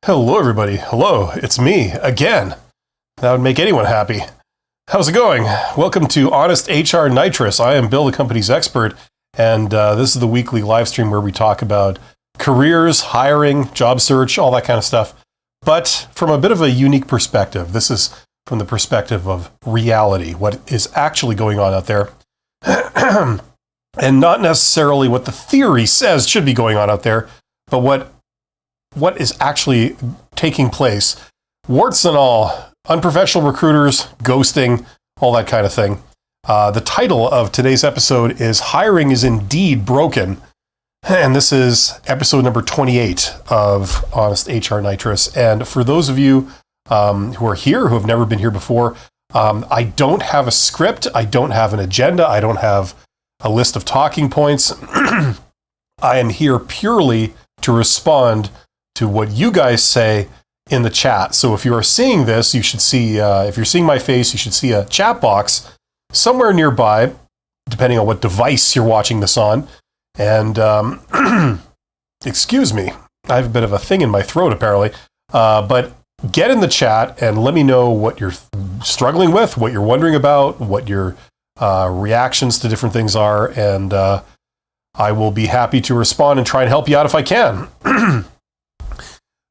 Hello, everybody. Hello, it's me again. That would make anyone happy. How's it going? Welcome to Honest HR Nitrous. I am Bill, the company's expert, and this is the weekly live stream where we talk about careers, hiring, job search, all that kind of stuff, but from a bit of a unique perspective. This is from the perspective of reality, what is actually going on out there, and not necessarily what the theory says should be going on out there, but what is actually taking place. Warts and all, unprofessional recruiters, ghosting, all that kind of thing. The title of today's episode is Hiring is Indeed Broken. And this is episode number 28 of Honest HR Nitrous. And for those of you who are here, who have never been here before, I don't have a script. I don't have an agenda. I don't have a list of talking points. I am here purely to respond to what you guys say in the chat. So if you are seeing this, you should see, if you're seeing my face, you should see a chat box somewhere nearby, depending on what device you're watching this on. And excuse me, I have a bit of a thing in my throat apparently. But get in the chat and let me know what you're struggling with, what you're wondering about, what your reactions to different things are. And I will be happy to respond and try and help you out if I can.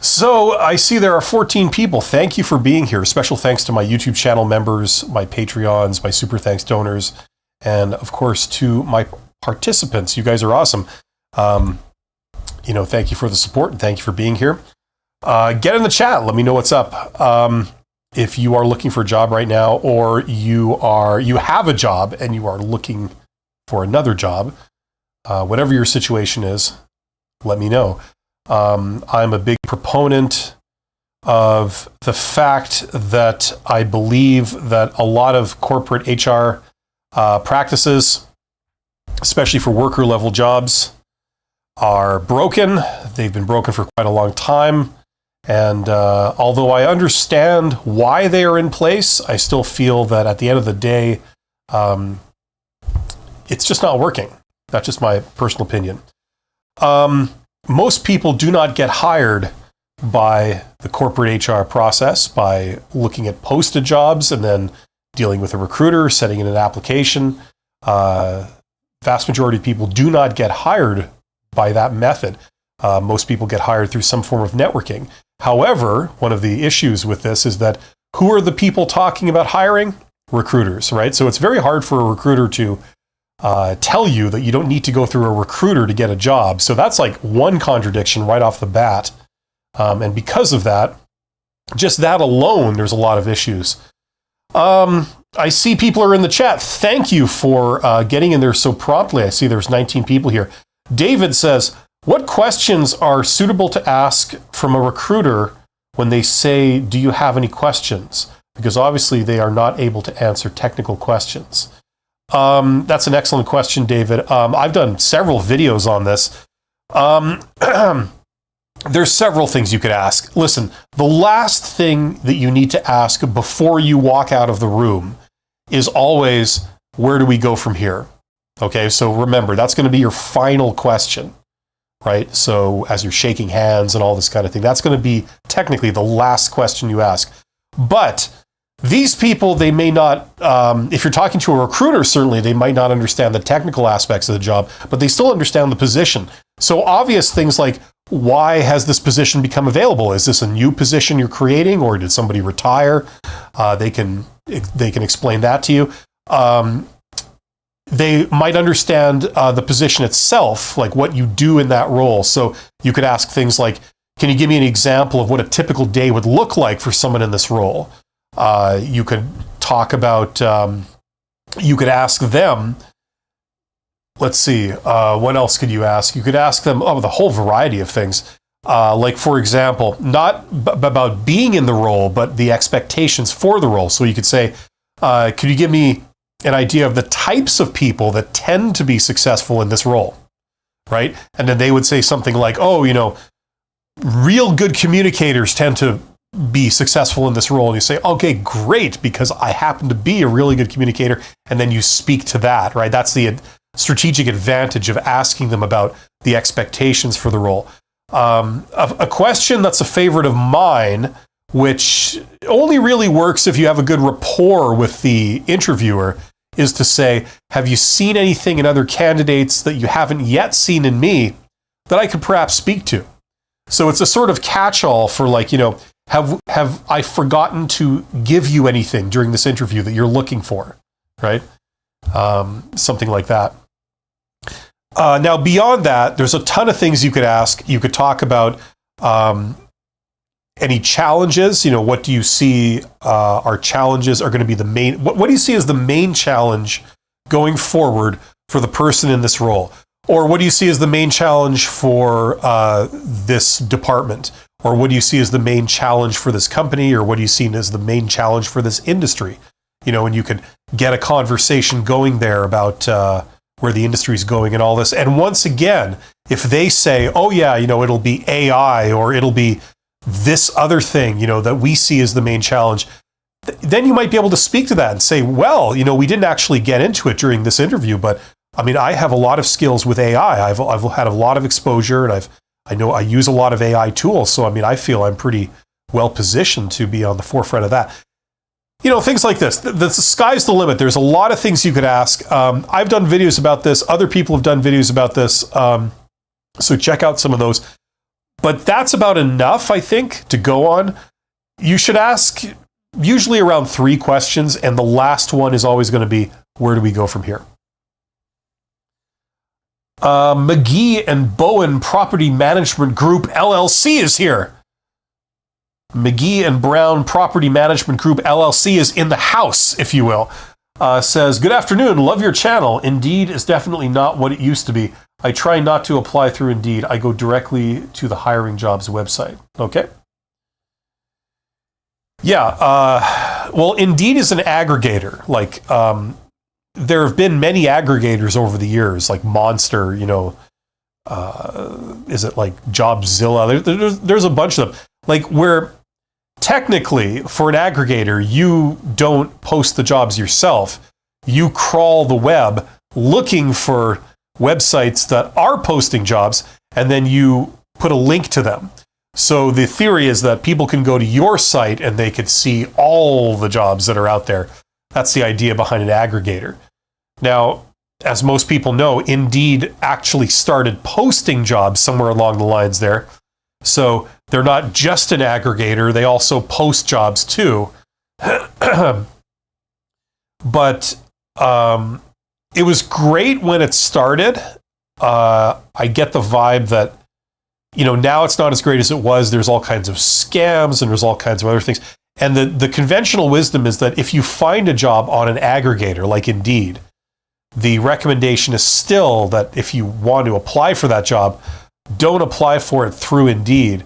So I see there are 14 people. Thank you for being here. Special thanks to my YouTube channel members, my Patreons, my super thanks donors, and of course to my participants. You guys are awesome. Thank you for the support and thank you for being here. Get in the chat. Let me know what's up. If you are looking for a job right now, or you have a job and you are looking for another job, whatever your situation is, let me know. I'm a big proponent of the fact that I believe that a lot of corporate HR practices, especially for worker level jobs, are broken. They've been broken for quite a long time. And although I understand why they are in place, I still feel that at the end of the day, it's just not working. That's just my personal opinion. Most people do not get hired by the corporate HR process by looking at posted jobs and then dealing with a recruiter, setting in an application. Vast majority of people do not get hired by that method. Most people get hired through some form of networking. However, one of the issues with this is that who are the people talking about hiring? Recruiters, right? So it's very hard for a recruiter to tell you that you don't need to go through a recruiter to get a job. So that's like one contradiction right off the bat. And because of that, just that alone, there's a lot of issues. I see people are in the chat. Thank you for getting in there so promptly. I see there's 19 people here. David says, what questions are suitable to ask from a recruiter when they say, do you have any questions? Because obviously they are not able to answer technical questions. That's an excellent question, David. I've done several videos on this. There's several things you could ask. Listen, the last thing that you need to ask before you walk out of the room is always, where do we go from here? Okay, so remember, that's going to be your final question, right? So as you're shaking hands and all this kind of thing, that's going to be technically the last question you ask. But these people, they may not, if you're talking to a recruiter, certainly they might not understand the technical aspects of the job, but they still understand the position. So obvious things like, why has this position become available? Is this a new position you're creating, or did somebody retire? They can explain that to you. They might understand the position itself, like what you do in that role. So you could ask things like, can you give me an example of what a typical day would look like for someone in this role? You could talk about, you could ask them, let's see, what else could you ask? You could ask them the whole variety of things. Like, for example, not about being in the role, but the expectations for the role. So you could say, could you give me an idea of the types of people that tend to be successful in this role, right? And then they would say something like, real good communicators tend to be successful in this role. And you say, okay, great, because I happen to be a really good communicator. And then you speak to that, right? That's the strategic advantage of asking them about the expectations for the role. A question that's a favorite of mine, which only really works if you have a good rapport with the interviewer, is to say, have you seen anything in other candidates that you haven't yet seen in me that I could perhaps speak to? So it's a sort of catch-all for, like, have I forgotten to give you anything during this interview that you're looking for, right? Something like that. Now, beyond that, there's a ton of things you could ask. You could talk about any challenges. What do you see are challenges are going to be the main... What do you see as the main challenge going forward for the person in this role? Or what do you see as the main challenge for this department? Or what do you see as the main challenge for this company? Or what do you see as the main challenge for this industry? And you can get a conversation going there about where the industry is going and all this. And once again, if they say, oh yeah, it'll be AI or it'll be this other thing, that we see as the main challenge, then you might be able to speak to that and say, well, we didn't actually get into it during this interview, but I have a lot of skills with AI. I've had a lot of exposure, and I know I use a lot of AI tools. So, I feel I'm pretty well positioned to be on the forefront of that. Things like this. The sky's the limit. There's a lot of things you could ask. I've done videos about this. Other people have done videos about this. So check out some of those. But that's about enough, I think, to go on. You should ask usually around 3 questions, and the last one is always going to be, where do we go from here? McGee and Bowen Property Management Group LLC is here. McGee and Brown Property Management Group LLC is in the house, if you will. Says, good afternoon, love your channel. Indeed is definitely not what it used to be. I try not to apply through Indeed. I go directly to the hiring jobs website. Okay. Yeah. Well, Indeed is an aggregator. Like, there have been many aggregators over the years, like Monster, is it like Jobzilla? There's a bunch of them. Like, where technically, for an aggregator, you don't post the jobs yourself. You crawl the web looking for websites that are posting jobs, and then you put a link to them. So the theory is that people can go to your site and they could see all the jobs that are out there. That's the idea behind an aggregator. Now, as most people know, Indeed actually started posting jobs somewhere along the lines there. So they're not just an aggregator, they also post jobs too. But it was great when it started. I get the vibe that, now it's not as great as it was. There's all kinds of scams and there's all kinds of other things. And the conventional wisdom is that if you find a job on an aggregator like Indeed, the recommendation is still that if you want to apply for that job, don't apply for it through Indeed.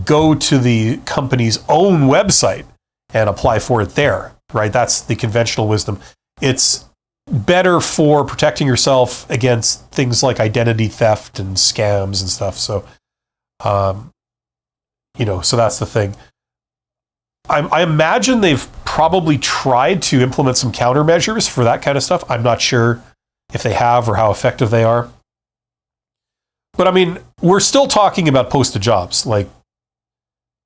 Go to the company's own website and apply for it there, right? That's the conventional wisdom. It's better for protecting yourself against things like identity theft and scams and stuff. So, so that's the thing. I imagine they've probably tried to implement some countermeasures for that kind of stuff. I'm not sure if they have or how effective they are. But we're still talking about posted jobs. Like,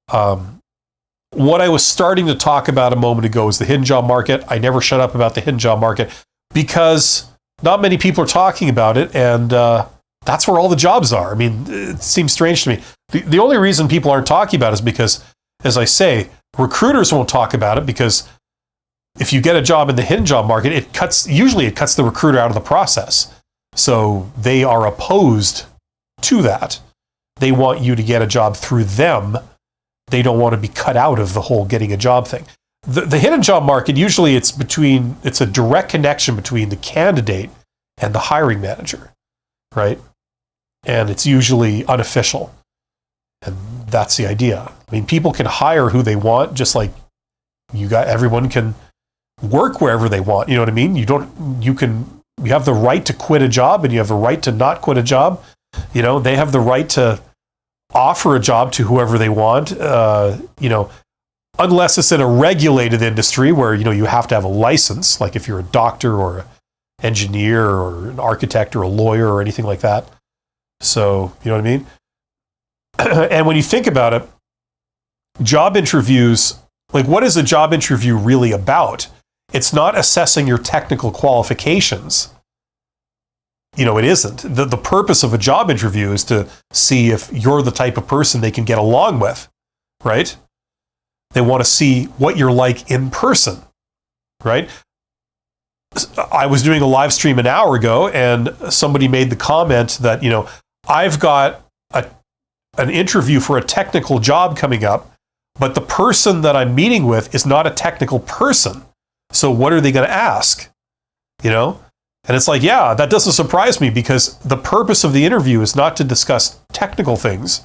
what I was starting to talk about a moment ago is the hidden job market. I never shut up about the hidden job market because not many people are talking about it, and that's where all the jobs are. It seems strange to me. The only reason people aren't talking about it is because, as I say, recruiters won't talk about it, because if you get a job in the hidden job market, it cuts the recruiter out of the process. So they are opposed to that. They want you to get a job through them. They don't want to be cut out of the whole getting a job thing. The hidden job market, usually it's a direct connection between the candidate and the hiring manager, right? And it's usually unofficial. And that's the idea. People can hire who they want, just like everyone can work wherever they want. You know what I mean? You have the right to quit a job, and you have the right to not quit a job. They have the right to offer a job to whoever they want, unless it's in a regulated industry where, you have to have a license, like if you're a doctor or an engineer or an architect or a lawyer or anything like that. So, you know what I mean? And when you think about it, job interviews, like what is a job interview really about? It's not assessing your technical qualifications. It isn't. The purpose of a job interview is to see if you're the type of person they can get along with, right? They want to see what you're like in person, right? I was doing a live stream an hour ago and somebody made the comment that, I've got an interview for a technical job coming up, but the person that I'm meeting with is not a technical person. So what are they going to ask? And it's like, yeah, that doesn't surprise me because the purpose of the interview is not to discuss technical things.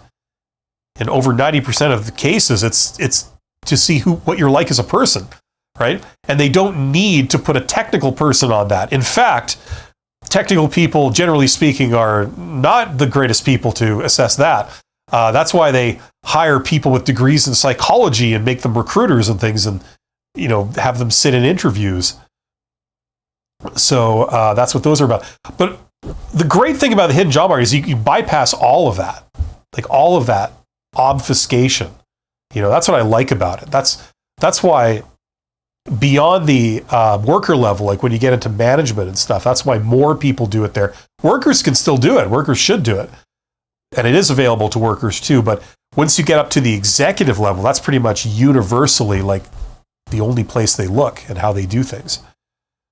In over 90% of the cases, it's to see what you're like as a person, right? And they don't need to put a technical person on that. In fact, technical people, generally speaking, are not the greatest people to assess that. That's why they hire people with degrees in psychology and make them recruiters and things and, have them sit in interviews. So that's what those are about. But the great thing about the hidden job market is you bypass all of that, like all of that obfuscation. That's what I like about it. That's why beyond the worker level, like when you get into management and stuff, that's why more people do it there. Workers can still do it. Workers should do it. And it is available to workers too. But once you get up to the executive level, that's pretty much universally like the only place they look and how they do things.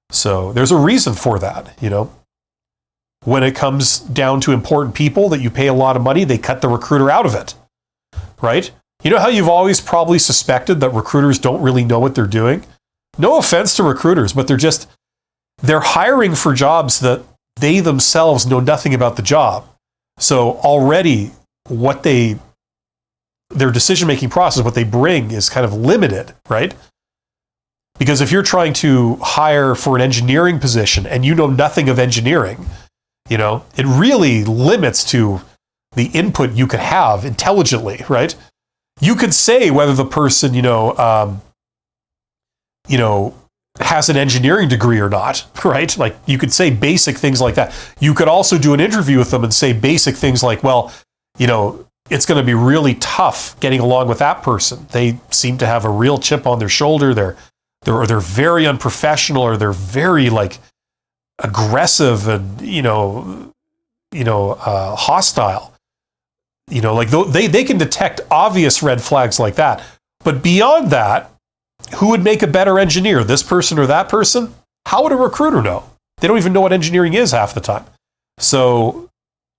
So there's a reason for that, When it comes down to important people that you pay a lot of money, they cut the recruiter out of it, right? You know how you've always probably suspected that recruiters don't really know what they're doing? No offense to recruiters, but they're hiring for jobs that they themselves know nothing about the job. So already their decision-making process, what they bring is kind of limited, right? Because if you're trying to hire for an engineering position and you know nothing of engineering, it really limits to the input you could have intelligently, right? You could say whether the person, has an engineering degree or not, right? Like you could say basic things like that. You could also do an interview with them and say basic things like, well, it's going to be really tough getting along with that person. They seem to have a real chip on their shoulder. They're very unprofessional, or they're very like aggressive and hostile. Like they can detect obvious red flags like that. But beyond that, who would make a better engineer, this person or that person? How would a recruiter know? They don't even know what engineering is half the time. So,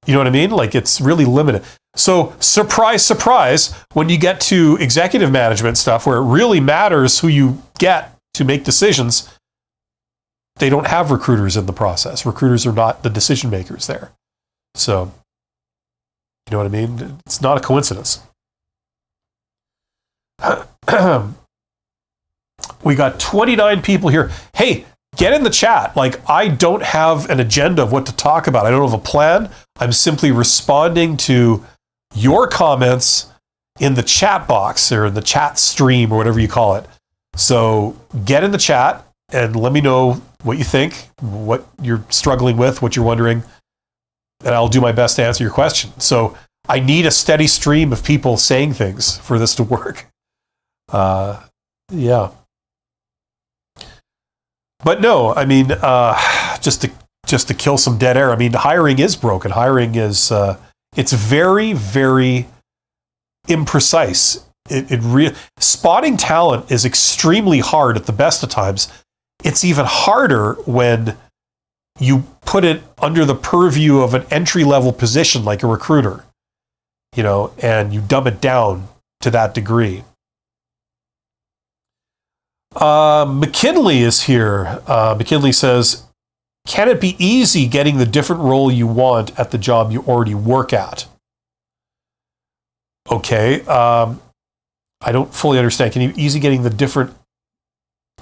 you know what I mean? Like it's really limited. So surprise, surprise, when you get to executive management stuff where it really matters who you get to make decisions, they don't have recruiters in the process. Recruiters are not the decision makers there. So, you know what I mean? It's not a coincidence. We got 29 people here. Hey, get in the chat. Like, I don't have an agenda of what to talk about. I don't have a plan. I'm simply responding to your comments in the chat box or in the chat stream or whatever you call it. So get in the chat and let me know what you think, what you're struggling with, what you're wondering, and I'll do my best to answer your question. So I need a steady stream of people saying things for this to work. Yeah. But no, I mean, just to kill some dead air. I mean, hiring is broken. Hiring is it's very, very imprecise. Spotting talent is extremely hard at the best of times. It's even harder when you put it under the purview of an entry-level position like a recruiter, and you dumb it down to that degree. McKinley is here. McKinley says, can it be easy getting the different role you want at the job you already work at? Okay. I don't fully understand. Can you easy getting a different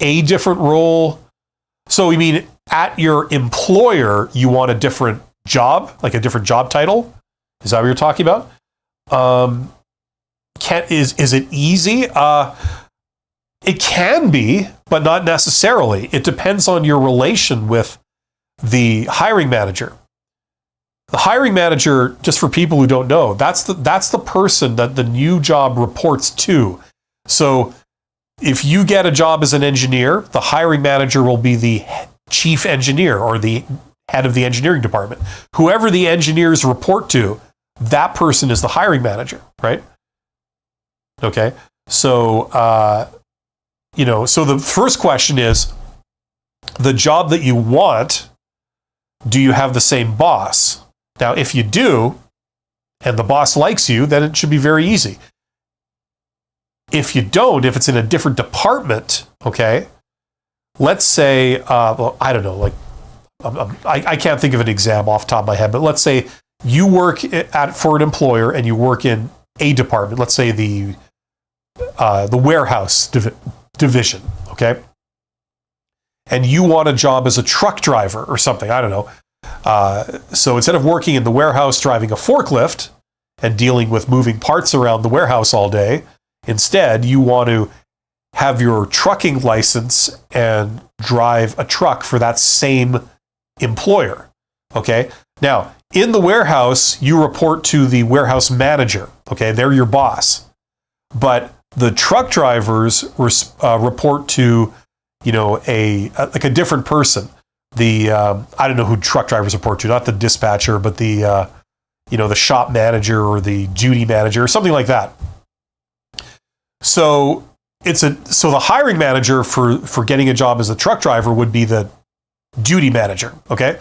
role? So you mean at your employer, you want a different job, like a different job title? Is that what you're talking about? Is it easy? It can be, but not necessarily. It depends on your relation with the hiring manager. The hiring manager, just for people who don't know, that's the person that the new job reports to. So if you get a job as an engineer, the hiring manager will be the chief engineer or the head of the engineering department. Whoever the engineers report to, that person is the hiring manager, right? Okay. So, so the first question is, the job that you want, do you have the same boss? Now, if you do, and the boss likes you, then it should be very easy. If you don't, if it's in a different department, okay, let's say, I don't know, like, I can't think of an example off the top of my head, but let's say you work for an employer and you work in a department, let's say the warehouse division, okay? And you want a job as a truck driver or something, I don't know. So instead of working in the warehouse driving a forklift and dealing with moving parts around the warehouse all day, instead you want to have your trucking license and drive a truck for that same employer, okay? Now, in the warehouse, you report to the warehouse manager, okay? They're your boss. But the truck drivers report to, a different person. I don't know who truck drivers report to, not the dispatcher, but the shop manager or the duty manager or something like that. So the hiring manager for getting a job as a truck driver would be the duty manager, okay?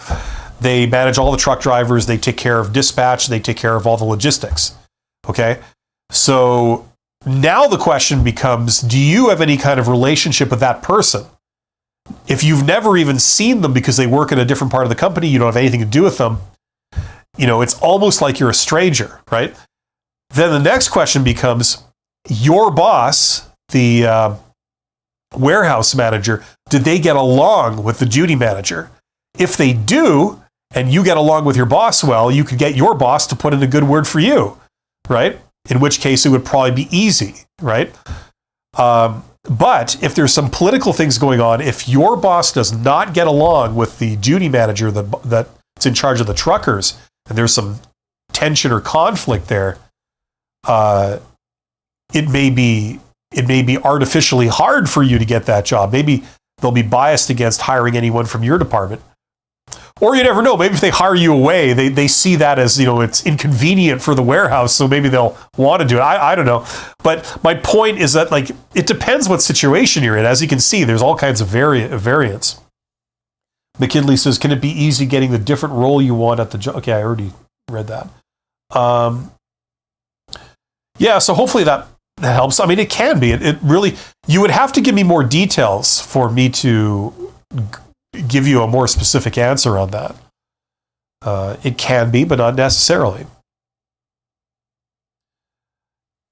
They manage all the truck drivers, they take care of dispatch, they take care of all the logistics, okay? So now the question becomes, do you have any kind of relationship with that person? If you've never even seen them because they work in a different part of the company, you don't have anything to do with them, it's almost like you're a stranger, right? Then the next question becomes, your boss, the warehouse manager, did they get along with the duty manager? If they do, and you get along with your boss well, you could get your boss to put in a good word for you, right? In which case it would probably be easy, right? But if there's some political things going on, if your boss does not get along with the duty manager that's in charge of the truckers, and there's some tension or conflict there, it may be artificially hard for you to get that job. Maybe they'll be biased against hiring anyone from your department. Or you never know, maybe if they hire you away, they see that as, it's inconvenient for the warehouse, so maybe they'll want to do it. I don't know. But my point is that, it depends what situation you're in. As you can see, there's all kinds of variance. McKinley says, can it be easy getting the different role you want at the job? Okay, I already read that. Yeah, so hopefully that helps. I mean, it can be. It really, you would have to give me more details for me to give you a more specific answer on that. It can be, but not necessarily.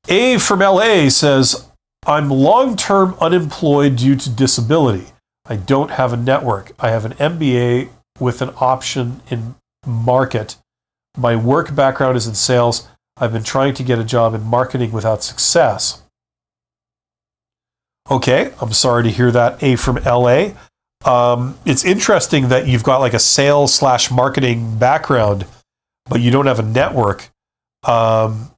A from LA says, I'm long-term unemployed due to disability. I don't have a network. I have an MBA with an option in market. My work background is in sales. I've been trying to get a job in marketing without success. Okay, I'm sorry to hear that, A from LA. It's interesting that you've got a sales/marketing background, but you don't have a network. The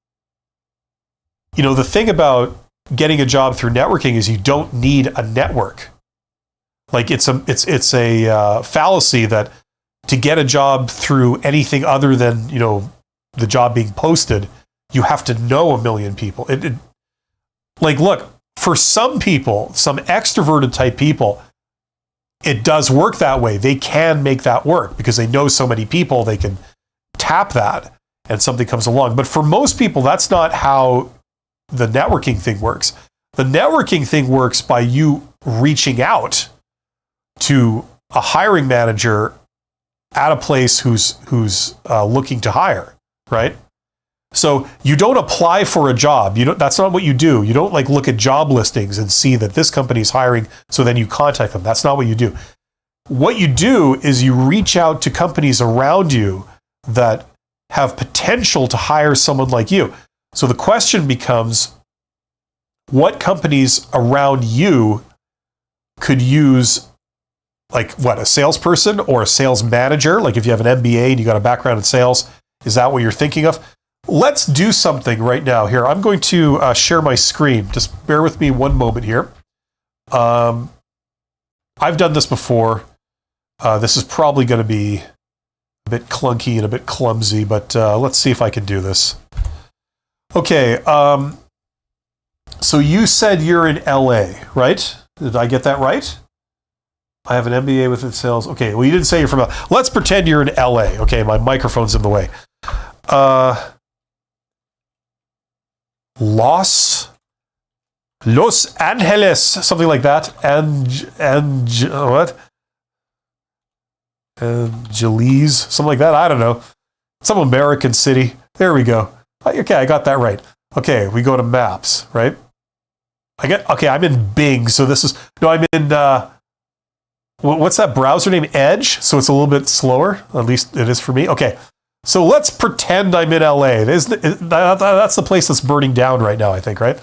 thing about getting a job through networking is you don't need a network. It's a fallacy that to get a job through anything other than, the job being posted, you have to know a million people. Look, for some people, some extroverted type people, it does work that way. They can make that work because they know so many people, they can tap that and something comes along. But for most people, that's not how the networking thing works. The networking thing works by you reaching out to a hiring manager at a place who's looking to hire, right? So you don't apply for a job. That's not what you do. You don't look at job listings and see that this company is hiring, so then you contact them. That's not what you do. What you do is you reach out to companies around you that have potential to hire someone like you. So the question becomes, what companies around you could use like what, a salesperson or a sales manager? Like if you have an MBA and you got a background in sales, is that what you're thinking of? Let's do something right now here. I'm going to share my screen. Just bear with me one moment here. I've done this before. This is probably going to be a bit clunky and a bit clumsy, but let's see if I can do this. Okay. So you said you're in LA, right? Did I get that right? I have an MBA within sales. Okay, well, you didn't say you're from LA. Let's pretend you're in LA. Okay, my microphone's in the way. Los Angeles, something like that. What? Angeles, something like that. I don't know. Some American city. There we go. Okay, I got that right. Okay, we go to maps, right? Okay, I'm in Bing, so this is, no, I'm in, what's that browser name? Edge, so it's a little bit slower, at least it is for me. Okay, so let's pretend I'm in LA. That's the place that's burning down right now, I think, right?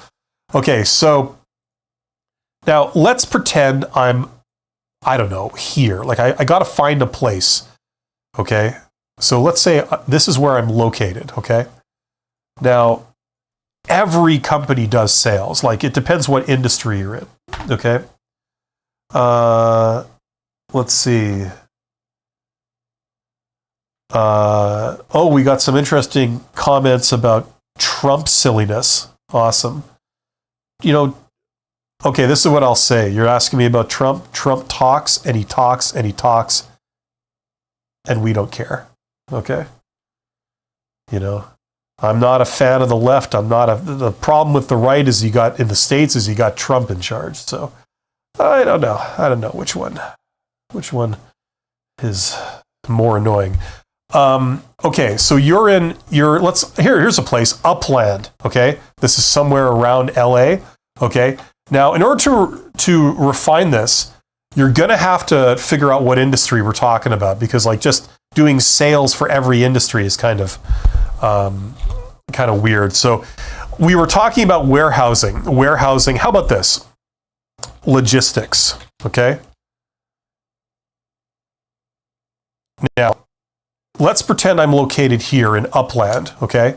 Okay, so now let's pretend I'm, I don't know, here. Like I got to find a place, okay? So let's say this is where I'm located, okay? Now, every company does sales. Like it depends what industry you're in, okay? Let's see. Oh, we got some interesting comments about Trump silliness. Awesome. You know, okay, this is what I'll say. You're asking me about Trump. Trump talks and he talks and he talks, and we don't care, okay? You know, I'm not a fan of the left. The problem with the right is in the States is you got Trump in charge. So I don't know which one is more annoying. Okay, so here's a place, Upland, okay? This is somewhere around LA, okay? Now, in order to refine this, you're going to have to figure out what industry we're talking about, because like just doing sales for every industry is kind of weird. So we were talking about warehousing. How about this? Logistics, okay? Now, let's pretend I'm located here in Upland, okay?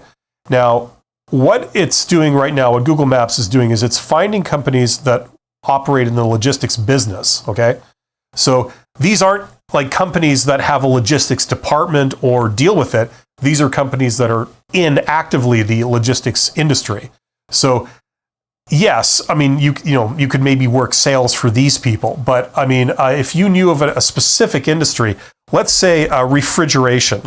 Now, what it's doing right now, what Google Maps is doing is it's finding companies that operate in the logistics business, okay? So these aren't like companies that have a logistics department or deal with it. These are companies that are in actively the logistics industry. So yes, I mean, you could maybe work sales for these people, but I mean, if you knew of a specific industry, let's say refrigeration,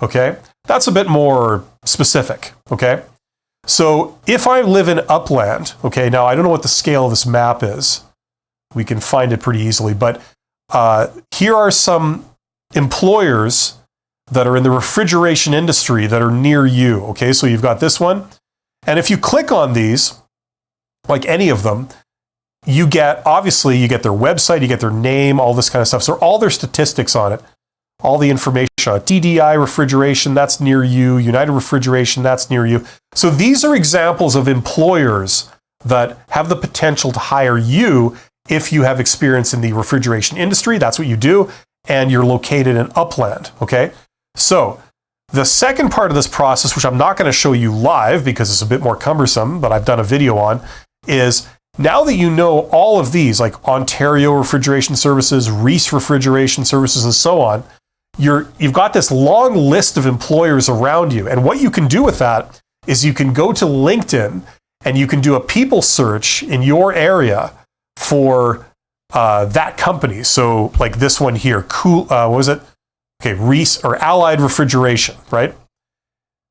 okay? That's a bit more specific, okay? So if I live in Upland, okay, now I don't know what the scale of this map is. We can find it pretty easily, but here are some employers that are in the refrigeration industry that are near you, okay? So you've got this one. And if you click on these, like any of them, you get their website, you get their name, all this kind of stuff. So all their statistics on it, all the information on it. DDI Refrigeration, that's near you. United Refrigeration, that's near you. So these are examples of employers that have the potential to hire you if you have experience in the refrigeration industry. That's what you do, and you're located in Upland, okay? So the second part of this process, which I'm not going to show you live because it's a bit more cumbersome, but I've done a video on, is now that you know all of these, like Ontario Refrigeration Services, Reese Refrigeration Services, and so on, you've got this long list of employers around you. And what you can do with that is you can go to LinkedIn and you can do a people search in your area for that company. So like this one here, Reese or Allied Refrigeration, right?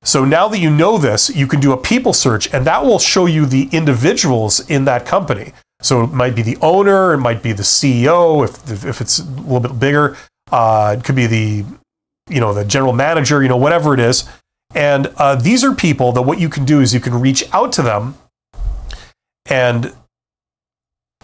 So now that you know this, you can do a people search, and that will show you the individuals in that company. So it might be the owner, it might be the CEO, if it's a little bit bigger. It could be the general manager, whatever it is. And these are people that what you can do is you can reach out to them, and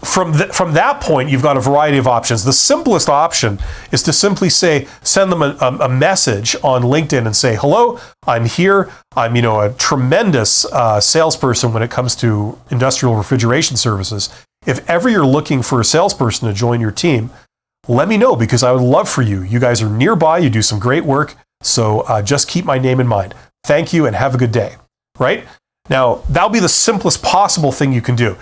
from that point, you've got a variety of options. The simplest option is to simply send them a message on LinkedIn and say, hello, I'm here. I'm, a tremendous salesperson when it comes to industrial refrigeration services. if ever you're looking for a salesperson to join your team, let me know, because I would love for you. You guys are nearby. You do some great work. So just keep my name in mind. Thank you and have a good day. Right? Now, that'll be the simplest possible thing you can do.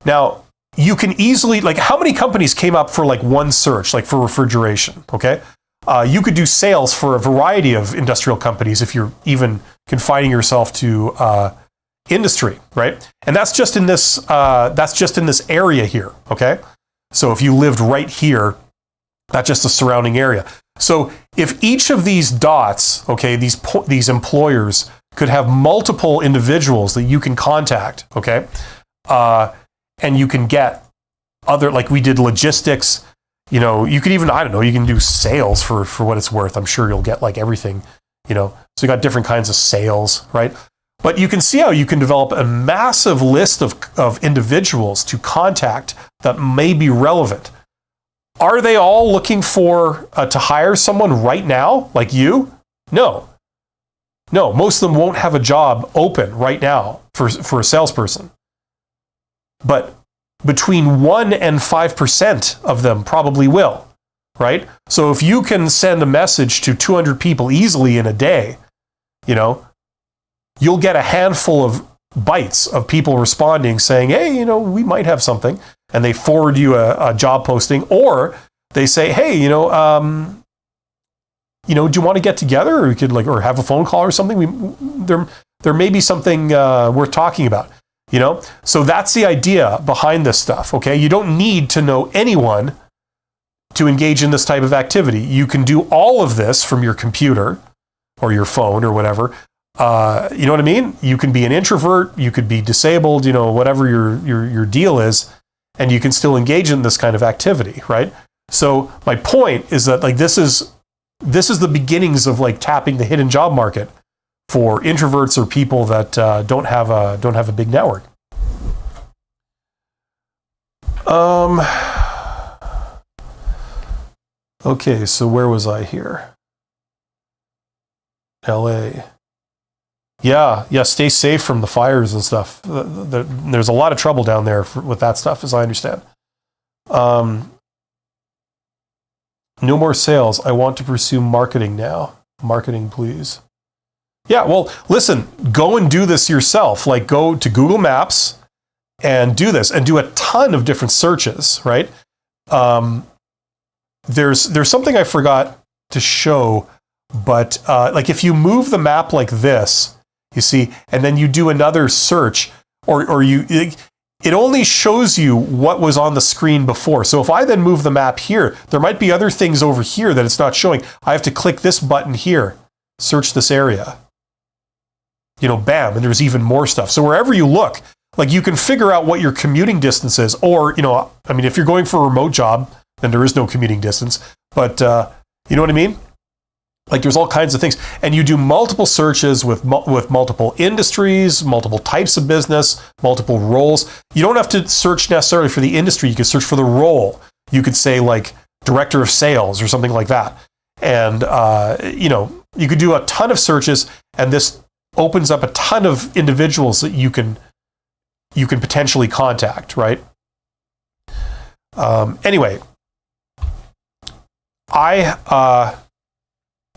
Now, you can easily, like, how many companies came up for like one search, like for refrigeration? Okay. You could do sales for a variety of industrial companies if you're even confining yourself to industry, right? And that's just in this area here. Okay. So if you lived right here, not just the surrounding area. So if each of these dots, okay, these employers could have multiple individuals that you can contact, okay, and you can get other, like we did logistics, you know, you could even, I don't know, you can do sales for what it's worth. I'm sure you'll get like everything, you know, so you got different kinds of sales, right? But you can see how you can develop a massive list of individuals to contact that may be relevant. Are they all looking for to hire someone right now, like you? No. No, most of them won't have a job open right now for a salesperson. But between 1 and 5% of them probably will, right? So if you can send a message to 200 people easily in a day, you know, you'll get a handful of bites of people responding saying, hey, you know, we might have something. And they forward you a job posting, or they say, hey, do you want to get together, or we could or have a phone call or something? There may be something worth talking about, you know? So that's the idea behind this stuff, okay? You don't need to know anyone to engage in this type of activity. You can do all of this from your computer or your phone or whatever. You know what I mean? You can be an introvert, you could be disabled, you know, whatever your deal is, and you can still engage in this kind of activity, right? So my point is that like this is the beginnings of like tapping the hidden job market for introverts or people that don't have a big network. Okay, so where was I here? LA. Yeah, stay safe from the fires and stuff. There's a lot of trouble down there with that stuff, as I understand. No more sales. I want to pursue marketing now. Marketing, please. Yeah, well, listen, go and do this yourself. Like, go to Google Maps and do this, and do a ton of different searches, right? There's something I forgot to show, but like if you move the map like this, you see, and then you do another search, or it only shows you what was on the screen before. So if I then move the map here, there might be other things over here that it's not showing. I have to click this button here, search this area. You know, bam, and there's even more stuff. So wherever you look, like you can figure out what your commuting distance is, or, you know, I mean, if you're going for a remote job, then there is no commuting distance, but you know what I mean? Like there's all kinds of things, and you do multiple searches with multiple industries, multiple types of business, multiple roles. You don't have to search necessarily for the industry. You can search for the role. You could say like director of sales or something like that. And, you know, you could do a ton of searches, and this opens up a ton of individuals that you can potentially contact, right? Anyway,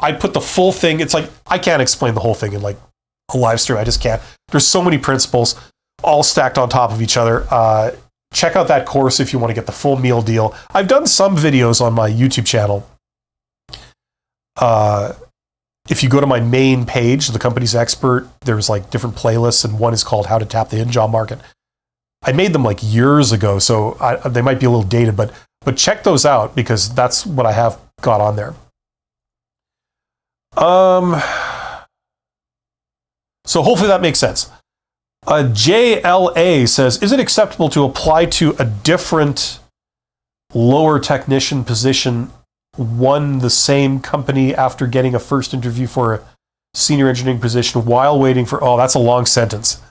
I'd put the full thing. It's like, I can't explain the whole thing in like a live stream. I just can't. There's so many principles all stacked on top of each other. Check out that course if you want to get the full meal deal. I've done some videos on my YouTube channel. If you go to my main page, The Company's Expert, there's like different playlists, and one is called How to Tap the Hidden Job Market. I made them like years ago, so they might be a little dated, but check those out, because that's what I have got on there. So hopefully that makes sense. JLA says, is it acceptable to apply to a different lower technician position, won the same company after getting a first interview for a senior engineering position while waiting for, oh, that's a long sentence.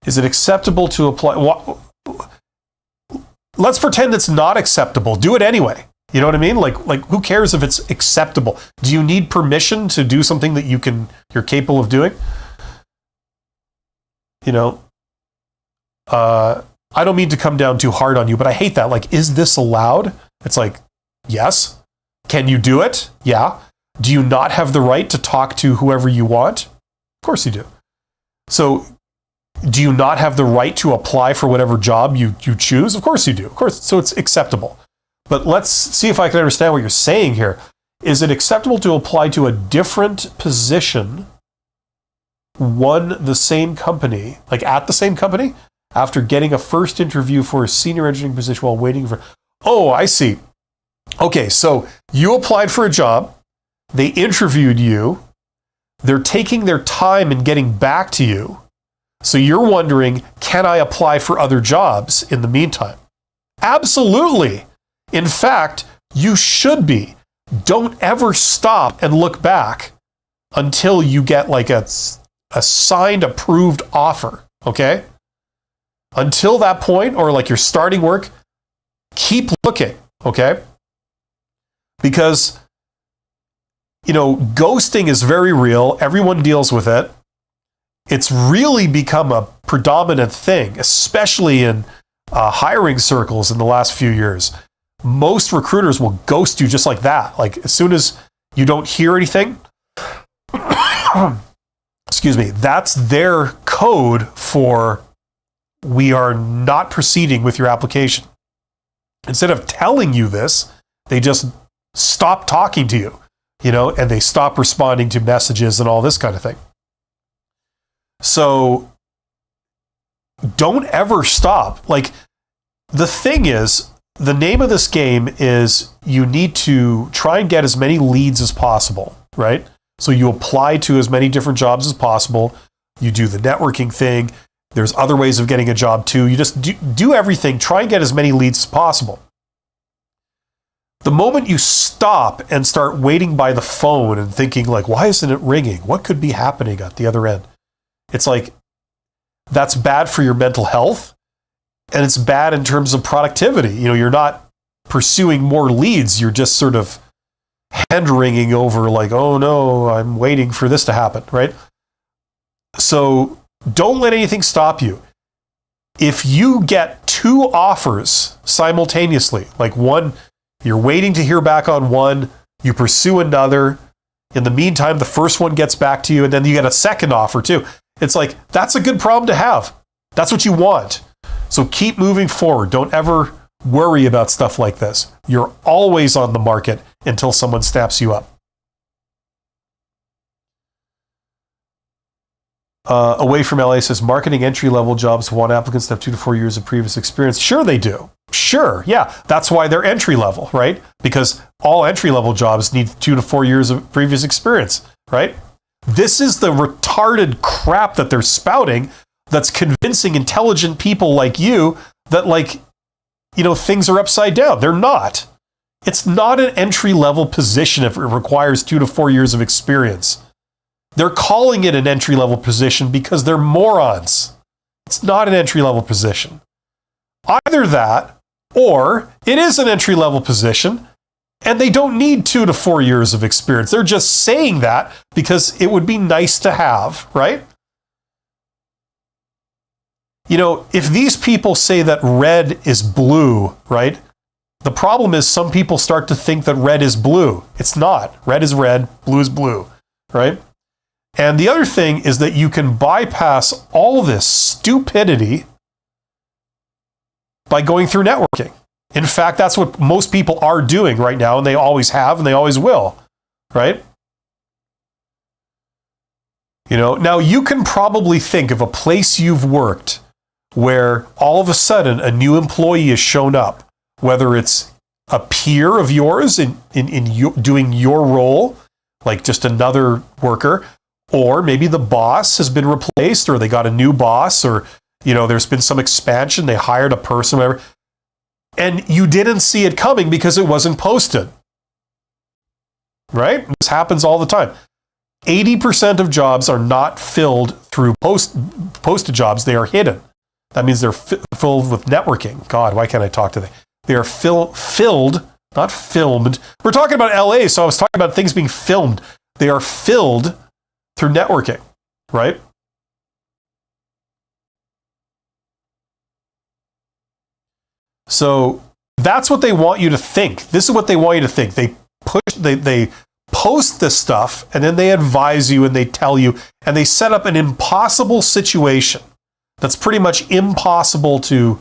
Is it acceptable to apply? Let's pretend it's not acceptable. Do it anyway. You know what I mean? Like who cares if it's acceptable? Do you need permission to do something that you're capable of doing? You know, I don't mean to come down too hard on you, but I hate that. Like, is this allowed? It's like, yes. Can you do it? Yeah. Do you not have the right to talk to whoever you want? Of course you do. So do you not have the right to apply for whatever job you choose? Of course you do. Of course. So it's acceptable. But let's see if I can understand what you're saying here. Is it acceptable to apply to a different position, the same company, like at the same company, after getting a first interview for a senior engineering position while waiting for... Oh, I see. Okay, so you applied for a job. They interviewed you. They're taking their time in getting back to you. So you're wondering, can I apply for other jobs in the meantime? Absolutely. In fact, you should be. Don't ever stop and look back until you get like a signed, approved offer, okay? Until that point, or like you're starting work, keep looking, okay? Because, ghosting is very real. Everyone deals with it. It's really become a predominant thing, especially in hiring circles in the last few years. Most recruiters will ghost you just like that. Like, as soon as you don't hear anything, excuse me, that's their code for we are not proceeding with your application. Instead of telling you this, they just stop talking to you, and they stop responding to messages and all this kind of thing. So don't ever stop. Like, the thing is, the name of this game is you need to try and get as many leads as possible, right? So you apply to as many different jobs as possible. You do the networking thing. There's other ways of getting a job too. You just do everything. Try and get as many leads as possible. The moment you stop and start waiting by the phone and thinking like, why isn't it ringing? What could be happening at the other end? It's like, that's bad for your mental health. And it's bad in terms of productivity. You're not pursuing more leads. You're just sort of hand-wringing over like, oh no, I'm waiting for this to happen, right? So don't let anything stop you. If you get 2 offers simultaneously, like one, you're waiting to hear back on one, you pursue another, in the meantime, the first one gets back to you, and then you get a second offer too. It's like, that's a good problem to have. That's what you want. So keep moving forward. Don't ever worry about stuff like this. You're always on the market until someone snaps you up. Away from LA says, marketing entry-level jobs want applicants to have 2 to 4 years of previous experience. Sure they do. Sure, yeah. That's why they're entry-level, right? Because all entry-level jobs need 2 to 4 years of previous experience, right? This is the retarded crap that they're spouting that's convincing intelligent people like you that, like, things are upside down. They're not. It's not an entry-level position if it requires 2 to 4 years of experience. They're calling it an entry-level position because they're morons. It's not an entry-level position. Either that, or it is an entry-level position, and they don't need 2 to 4 years of experience. They're just saying that because it would be nice to have, right? If these people say that red is blue, right? The problem is some people start to think that red is blue. It's not. Red is red, blue is blue, right? And the other thing is that you can bypass all this stupidity by going through networking. In fact, that's what most people are doing right now, and they always have, and they always will, right? Now you can probably think of a place you've worked where all of a sudden a new employee has shown up, whether it's a peer of yours in doing your role, like just another worker, or maybe the boss has been replaced, or they got a new boss, or there's been some expansion, they hired a person, whatever, and you didn't see it coming because it wasn't posted. Right? This happens all the time. 80% of jobs are not filled through posted jobs, they are hidden. That means they're filled with networking. God, why can't I talk to them? They are filled, not filmed. We're talking about LA, so I was talking about things being filmed. They are filled through networking, right? So that's what they want you to think. This is what they want you to think. They post this stuff, and then they advise you and they tell you, and they set up an impossible situation that's pretty much impossible to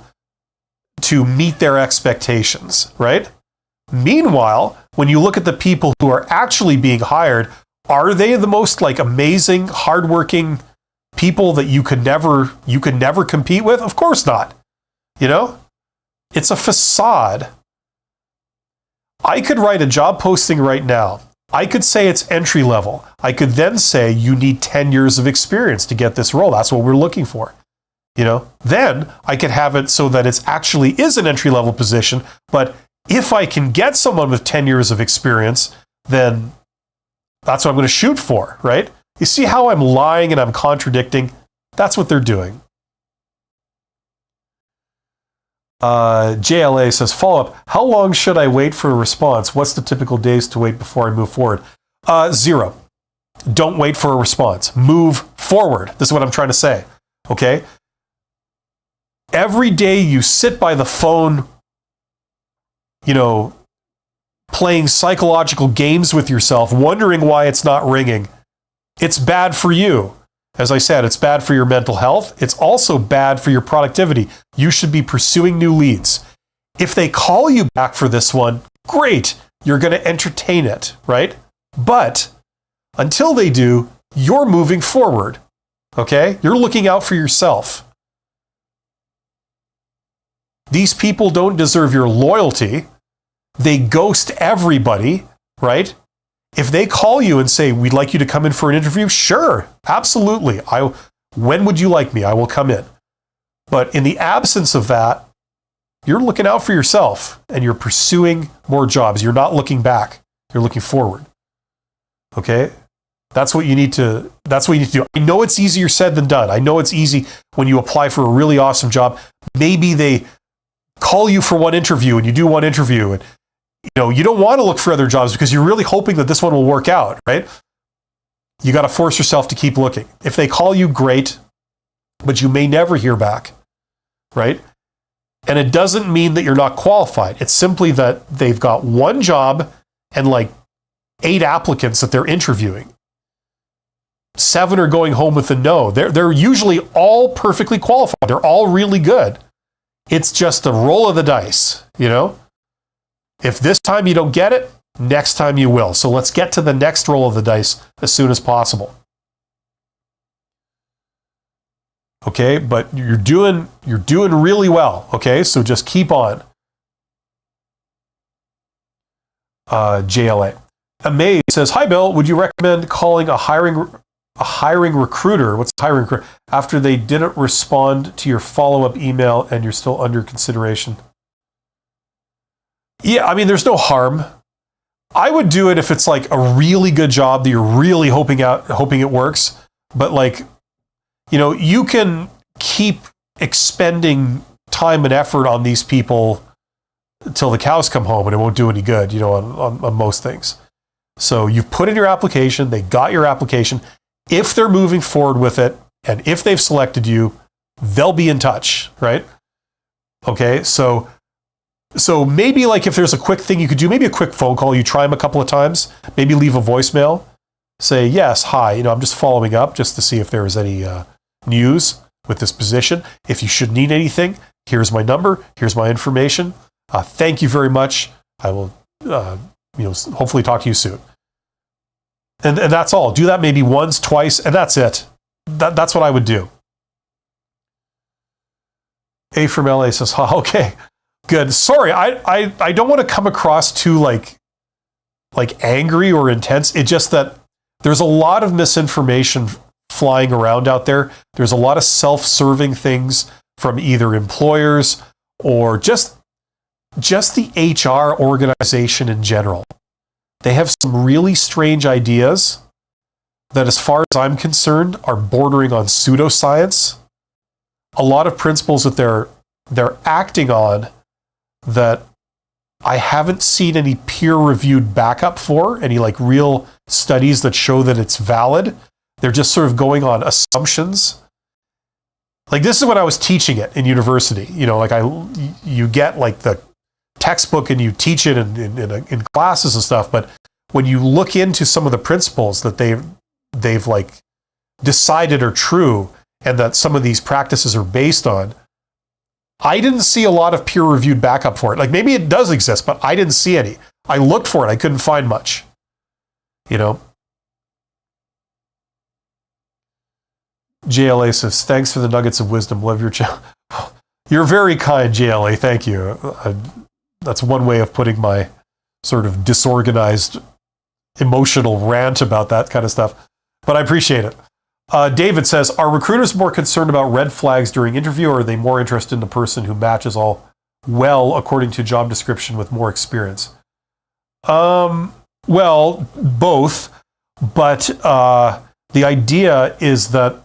meet their expectations, right? Meanwhile, when you look at the people who are actually being hired, are they the most like amazing, hardworking people that you could never compete with? Of course not. You know? It's a facade. I could write a job posting right now. I could say it's entry level. I could then say you need 10 years of experience to get this role. That's what we're looking for. You know, then I could have it so that it actually is an entry level position. But if I can get someone with 10 years of experience, then that's what I'm going to shoot for, right? You see how I'm lying and I'm contradicting? That's what they're doing. JLA says, follow up, how long should I wait for a response? What's the typical days to wait before I move forward? 0. Don't wait for a response. Move forward. This is what I'm trying to say. Okay? Every day you sit by the phone, you know, playing psychological games with yourself, wondering why it's not ringing. It's bad for you. As I said, it's bad for your mental health. It's also bad for your productivity. You should be pursuing new leads. If they call you back for this one, great. You're going to entertain it, right? But until they do, you're moving forward, okay? You're looking out for yourself. These people don't deserve your loyalty. They ghost everybody, right? If they call you and say, we'd like you to come in for an interview, sure, absolutely. When would you like me? I will come in. But in the absence of that, you're looking out for yourself and you're pursuing more jobs. You're not looking back. You're looking forward. Okay? That's what you need to do. I know it's easier said than done. I know it's easy when you apply for a really awesome job. Maybe they call you for one interview and you do one interview and you know, you don't want to look for other jobs because you're really hoping that this one will work out, right? You got to force yourself to keep looking. If they call you, great, but you may never hear back, right? And it doesn't mean that you're not qualified. It's simply that they've got one job and like 8 applicants that they're interviewing. 7 are going home with a no. They're usually all perfectly qualified. They're all really good. It's just a roll of the dice, you know? If this time you don't get it, next time you will. So let's get to the next roll of the dice as soon as possible. Okay, but you're doing really well. Okay, so just keep on. JLA. Amaze says, hi Bill, would you recommend calling a hiring recruiter? What's a hiring recruiter? After they didn't respond to your follow-up email and you're still under consideration? Yeah, I mean, there's no harm. I would do it if it's like a really good job that you're really hoping it works. But like, you know, you can keep expending time and effort on these people until the cows come home and it won't do any good, you know, on most things. So you've put in your application, they got your application. If they're moving forward with it and if they've selected you, they'll be in touch, right? Okay, so maybe like if there's a quick thing you could do, maybe a quick phone call, you try them a couple of times, maybe leave a voicemail, say, yes, hi, you know, I'm just following up just to see if there is any news with this position. If you should need anything, here's my number, here's my information. Thank you very much. I will, hopefully talk to you soon. And that's all. Do that maybe once, twice, and that's it. That's what I would do. A from LA says, okay. Good. Sorry, I don't want to come across too like angry or intense. It's just that there's a lot of misinformation flying around out there. There's a lot of self-serving things from either employers or just the HR organization in general. They have some really strange ideas that, as far as I'm concerned, are bordering on pseudoscience. A lot of principles that they're acting on that I haven't seen any peer-reviewed backup for, any like real studies that show that it's valid. They're just sort of going on assumptions. like this is when I was teaching it in university. Like you get like the textbook and you teach it in classes and stuff. But when you look into some of the principles that they've like decided are true and that some of these practices are based on, I didn't see a lot of peer-reviewed backup for it. Like maybe it does exist, but I didn't see any. I looked for it. I couldn't find much. JLA says, thanks for the nuggets of wisdom. Love your channel. You're very kind, JLA. Thank you. That's one way of putting my sort of disorganized emotional rant about that kind of stuff. But I appreciate it. David says, are recruiters more concerned about red flags during interview, or are they more interested in the person who matches all well according to job description with more experience? Well, both. But the idea is that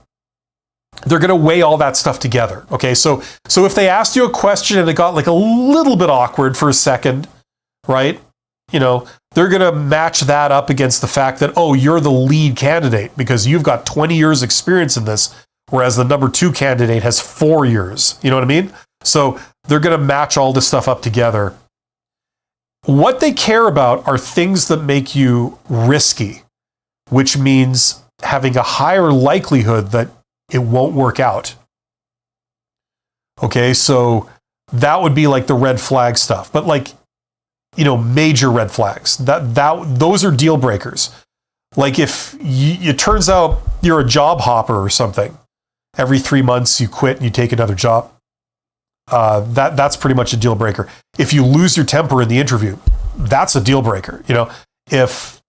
they're going to weigh all that stuff together. Okay, so if they asked you a question and it got like a little bit awkward for a second, right? They're going to match that up against the fact that, oh, you're the lead candidate because you've got 20 years experience in this, whereas the number 2 candidate has 4 years. You know what I mean? So they're going to match all this stuff up together. What they care about are things that make you risky, which means having a higher likelihood that it won't work out. Okay, so that would be like the red flag stuff. But like, major red flags, those are deal breakers. Like if it turns out you're a job hopper or something, every 3 months you quit and you take another job, that's pretty much a deal breaker. If you lose your temper in the interview, that's a deal breaker. If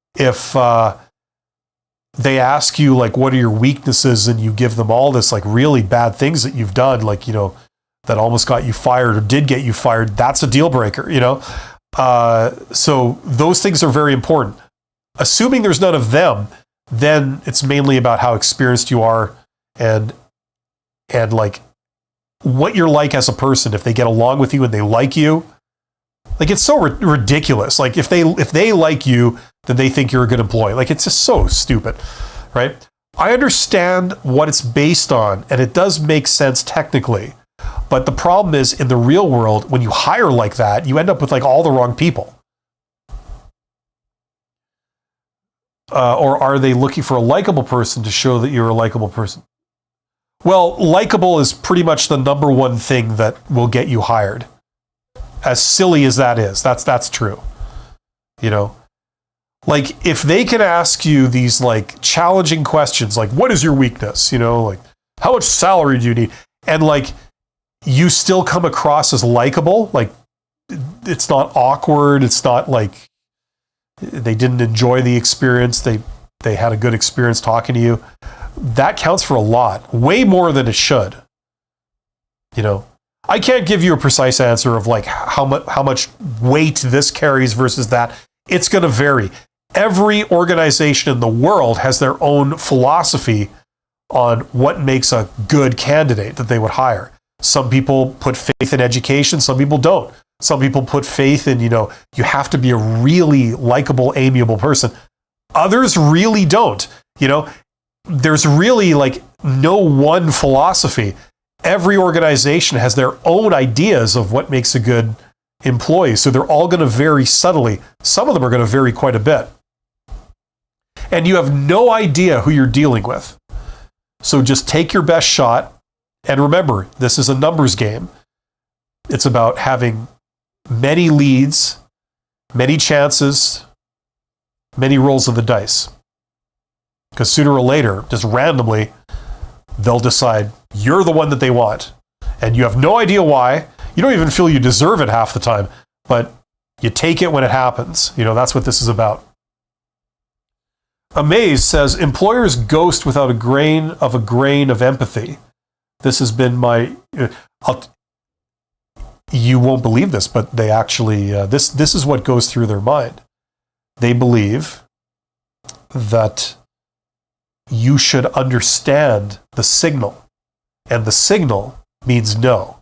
they ask you like, what are your weaknesses, and you give them all this like really bad things that you've done, like, that almost got you fired or did get you fired, that's a deal breaker, So those things are very important. Assuming there's none of them, then it's mainly about how experienced you are and like what you're like as a person. If they get along with you and they like you, like it's so ridiculous. Like if they like you, then they think you're a good employee. Like it's just so stupid, right? I understand what it's based on, and it does make sense technically. But the problem is, in the real world, when you hire like that, you end up with like all the wrong people. Or are they looking for a likable person to show that you're a likable person? Well, likable is pretty much the number one thing that will get you hired. As silly as that is, that's true. Like if they can ask you these like challenging questions, like what is your weakness? Like how much salary do you need? And like you still come across as likable, like it's not awkward, it's not like they didn't enjoy the experience, they had a good experience talking to you. That counts for a lot, way more than it should. I can't give you a precise answer of like how much weight this carries versus that. It's going to vary. Every organization in the world has their own philosophy on what makes a good candidate that they would hire. Some people put faith in education, some people don't. Some people put faith in, you have to be a really likable, amiable person. Others really don't. There's really like no one philosophy. Every organization has their own ideas of what makes a good employee. So they're all going to vary subtly. Some of them are going to vary quite a bit. And you have no idea who you're dealing with. So just take your best shot. And remember, this is a numbers game. It's about having many leads, many chances, many rolls of the dice. Because sooner or later, just randomly, they'll decide you're the one that they want. And you have no idea why. You don't even feel you deserve it half the time. But you take it when it happens. That's what this is about. Amaze says, employers ghost without a grain of empathy. This has been my... you won't believe this, but they actually... this is what goes through their mind. They believe that you should understand the signal. And the signal means no.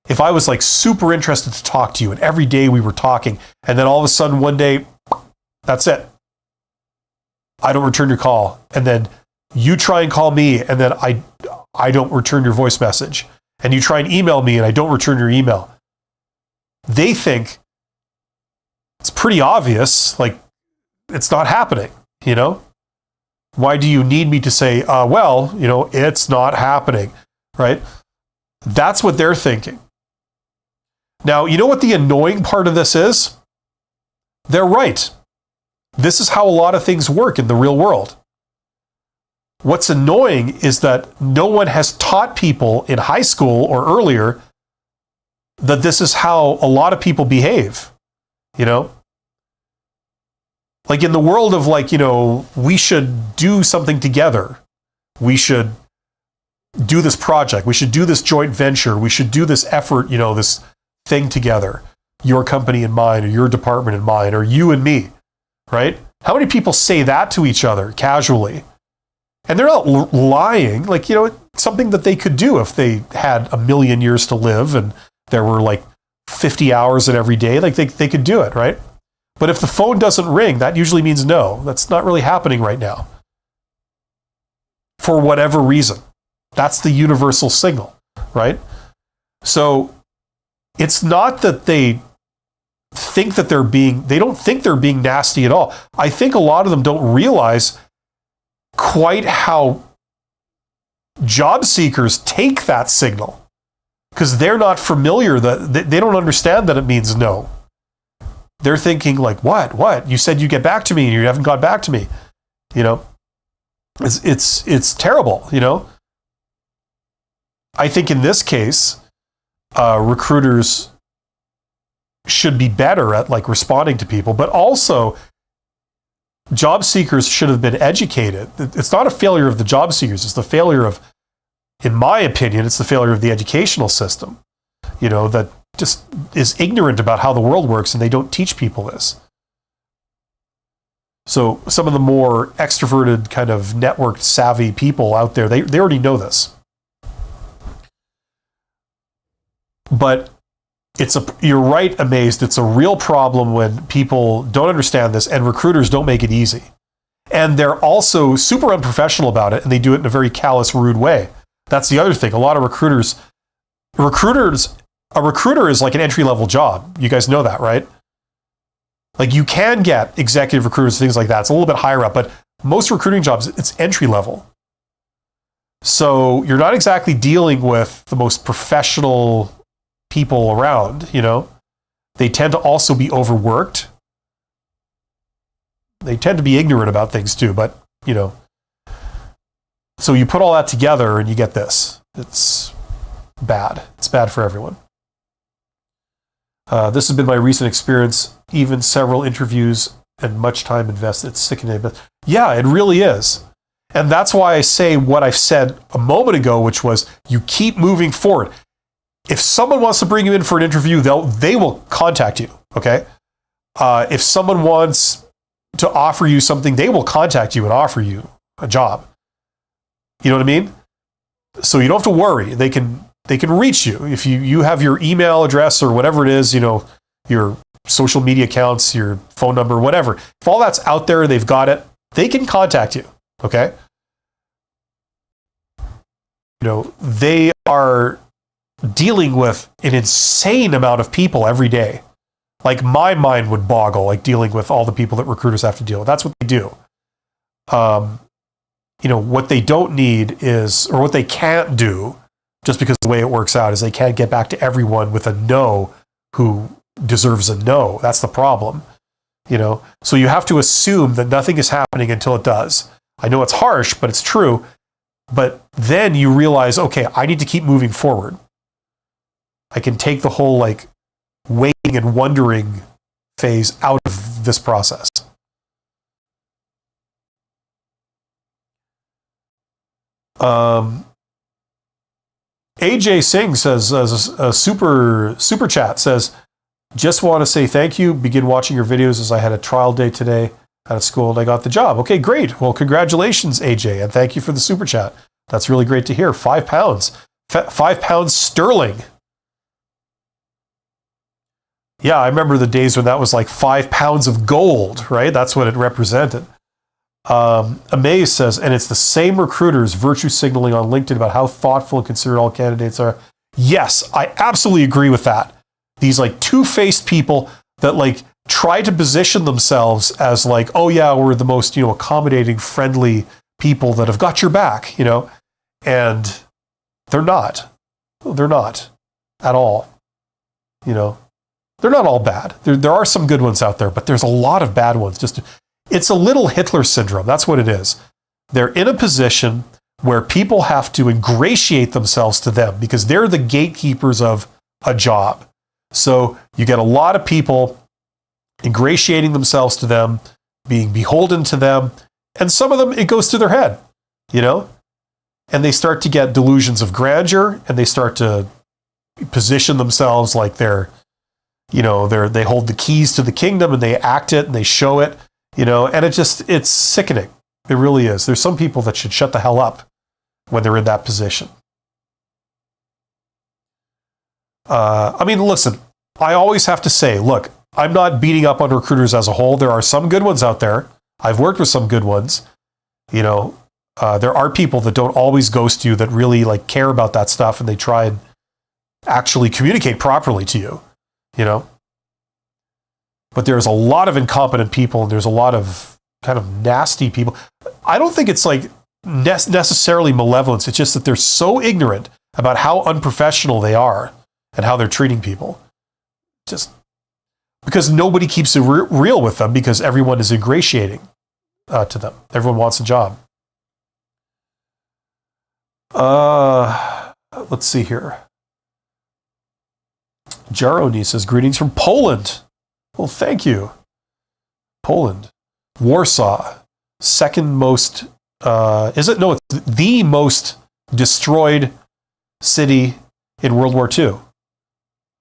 If I was like super interested to talk to you and every day we were talking, and then all of a sudden one day, that's it. I don't return your call. And then You try and call me, and then I don't return your voice message. And you try and email me, and I don't return your email. They think it's pretty obvious, like, it's not happening, you know? Why do you need me to say, well, you know, it's not happening, right? That's what they're thinking. Now, you know what the annoying part of this is? They're right. This is how a lot of things work in the real world. What's annoying is that no one has taught people in high school or earlier that this is how a lot of people behave, you know? Like in the world of like, you know, we should do something together. We should do this project. We should do this joint venture. We should do this effort, you know, this thing together. Your company and mine, or your department and mine, or you and me, right? How many people say that to each other casually? And they're not lying. Like, you know, it's something that they could do if they had a million years to live and there were like 50 hours in every day. Like they could do it, right? But if the phone doesn't ring, that usually means no. That's not really happening right now. For whatever reason. That's the universal signal, right? So it's not that they think that they don't think they're being nasty at all. I think a lot of them don't realize quite how job seekers take that signal because they're not familiar, that they don't understand that it means no. They're thinking like, what? You said you'd get back to me and you haven't got back to me. You know, it's terrible, you know? I think in this case, recruiters should be better at like responding to people, but also job seekers should have been educated. It's not a failure of the job seekers. It's the failure of, in my opinion, it's the failure of the educational system, you know, that just is ignorant about how the world works and they don't teach people this. So some of the more extroverted kind of networked savvy people out there, they already know this. But you're right, Amazed, it's a real problem when people don't understand this and recruiters don't make it easy. And they're also super unprofessional about it and they do it in a very callous, rude way. That's the other thing. A lot of a recruiter is like an entry-level job. You guys know that, right? Like you can get executive recruiters, things like that. It's a little bit higher up, but most recruiting jobs, it's entry-level. So you're not exactly dealing with the most professional people around, you know. They tend to also be overworked. They tend to be ignorant about things too, but, you know. So you put all that together and you get this. It's bad. It's bad for everyone. This has been my recent experience, even several interviews and much time invested. It's sickening. But yeah, it really is. And that's why I say what I've said a moment ago, which was you keep moving forward. If someone wants to bring you in for an interview, they will contact you, okay? If someone wants to offer you something, they will contact you and offer you a job. You know what I mean? So you don't have to worry. They can reach you. If you have your email address or whatever it is, you know, your social media accounts, your phone number, whatever. If all that's out there, they've got it, they can contact you, okay? You know, they are dealing with an insane amount of people every day. Like my mind would boggle, like dealing with all the people that recruiters have to deal with. That's what they do. You know, what they don't need is, or what they can't do, just because the way it works out, is they can't get back to everyone with a no who deserves a no. That's the problem, you know? So you have to assume that nothing is happening until it does. I know it's harsh, but it's true. But then you realize, okay, I need to keep moving forward. I can take the whole like waiting and wondering phase out of this process. AJ Singh says, a super chat says, just want to say thank you. Begin watching your videos as I had a trial day today at school and I got the job. Okay, great. Well, congratulations, AJ, and thank you for the super chat. That's really great to hear. £5. £5 sterling. Yeah, I remember the days when that was like 5 pounds of gold, right? That's what it represented. Amaze says, and it's the same recruiters virtue signaling on LinkedIn about how thoughtful and considerate all candidates are. Yes, I absolutely agree with that. These like two-faced people that like try to position themselves as like, oh yeah, we're the most, accommodating, friendly people that have got your back, and they're not. They're not at all. They're not all bad. There are some good ones out there, but there's a lot of bad ones. It's a little Hitler syndrome. That's what it is. They're in a position where people have to ingratiate themselves to them because they're the gatekeepers of a job. So you get a lot of people ingratiating themselves to them, being beholden to them, and some of them, it goes to their head, and they start to get delusions of grandeur, and they start to position themselves like they hold the keys to the kingdom, and they act it, and they show it, and it's sickening. It really is. There's some people that should shut the hell up when they're in that position. Listen, I always have to say, look, I'm not beating up on recruiters as a whole. There are some good ones out there. I've worked with some good ones. There are people that don't always ghost you, that really like care about that stuff, and they try and actually communicate properly to you, But there's a lot of incompetent people, and there's a lot of kind of nasty people. I don't think it's like necessarily malevolence. It's just that they're so ignorant about how unprofessional they are and how they're treating people. Just because nobody keeps it real with them, because everyone is ingratiating to them. Everyone wants a job. Let's see here. Jaroni says, greetings from Poland. Well, thank you. Poland. Warsaw. Second most, is it? No, it's the most destroyed city in World War II.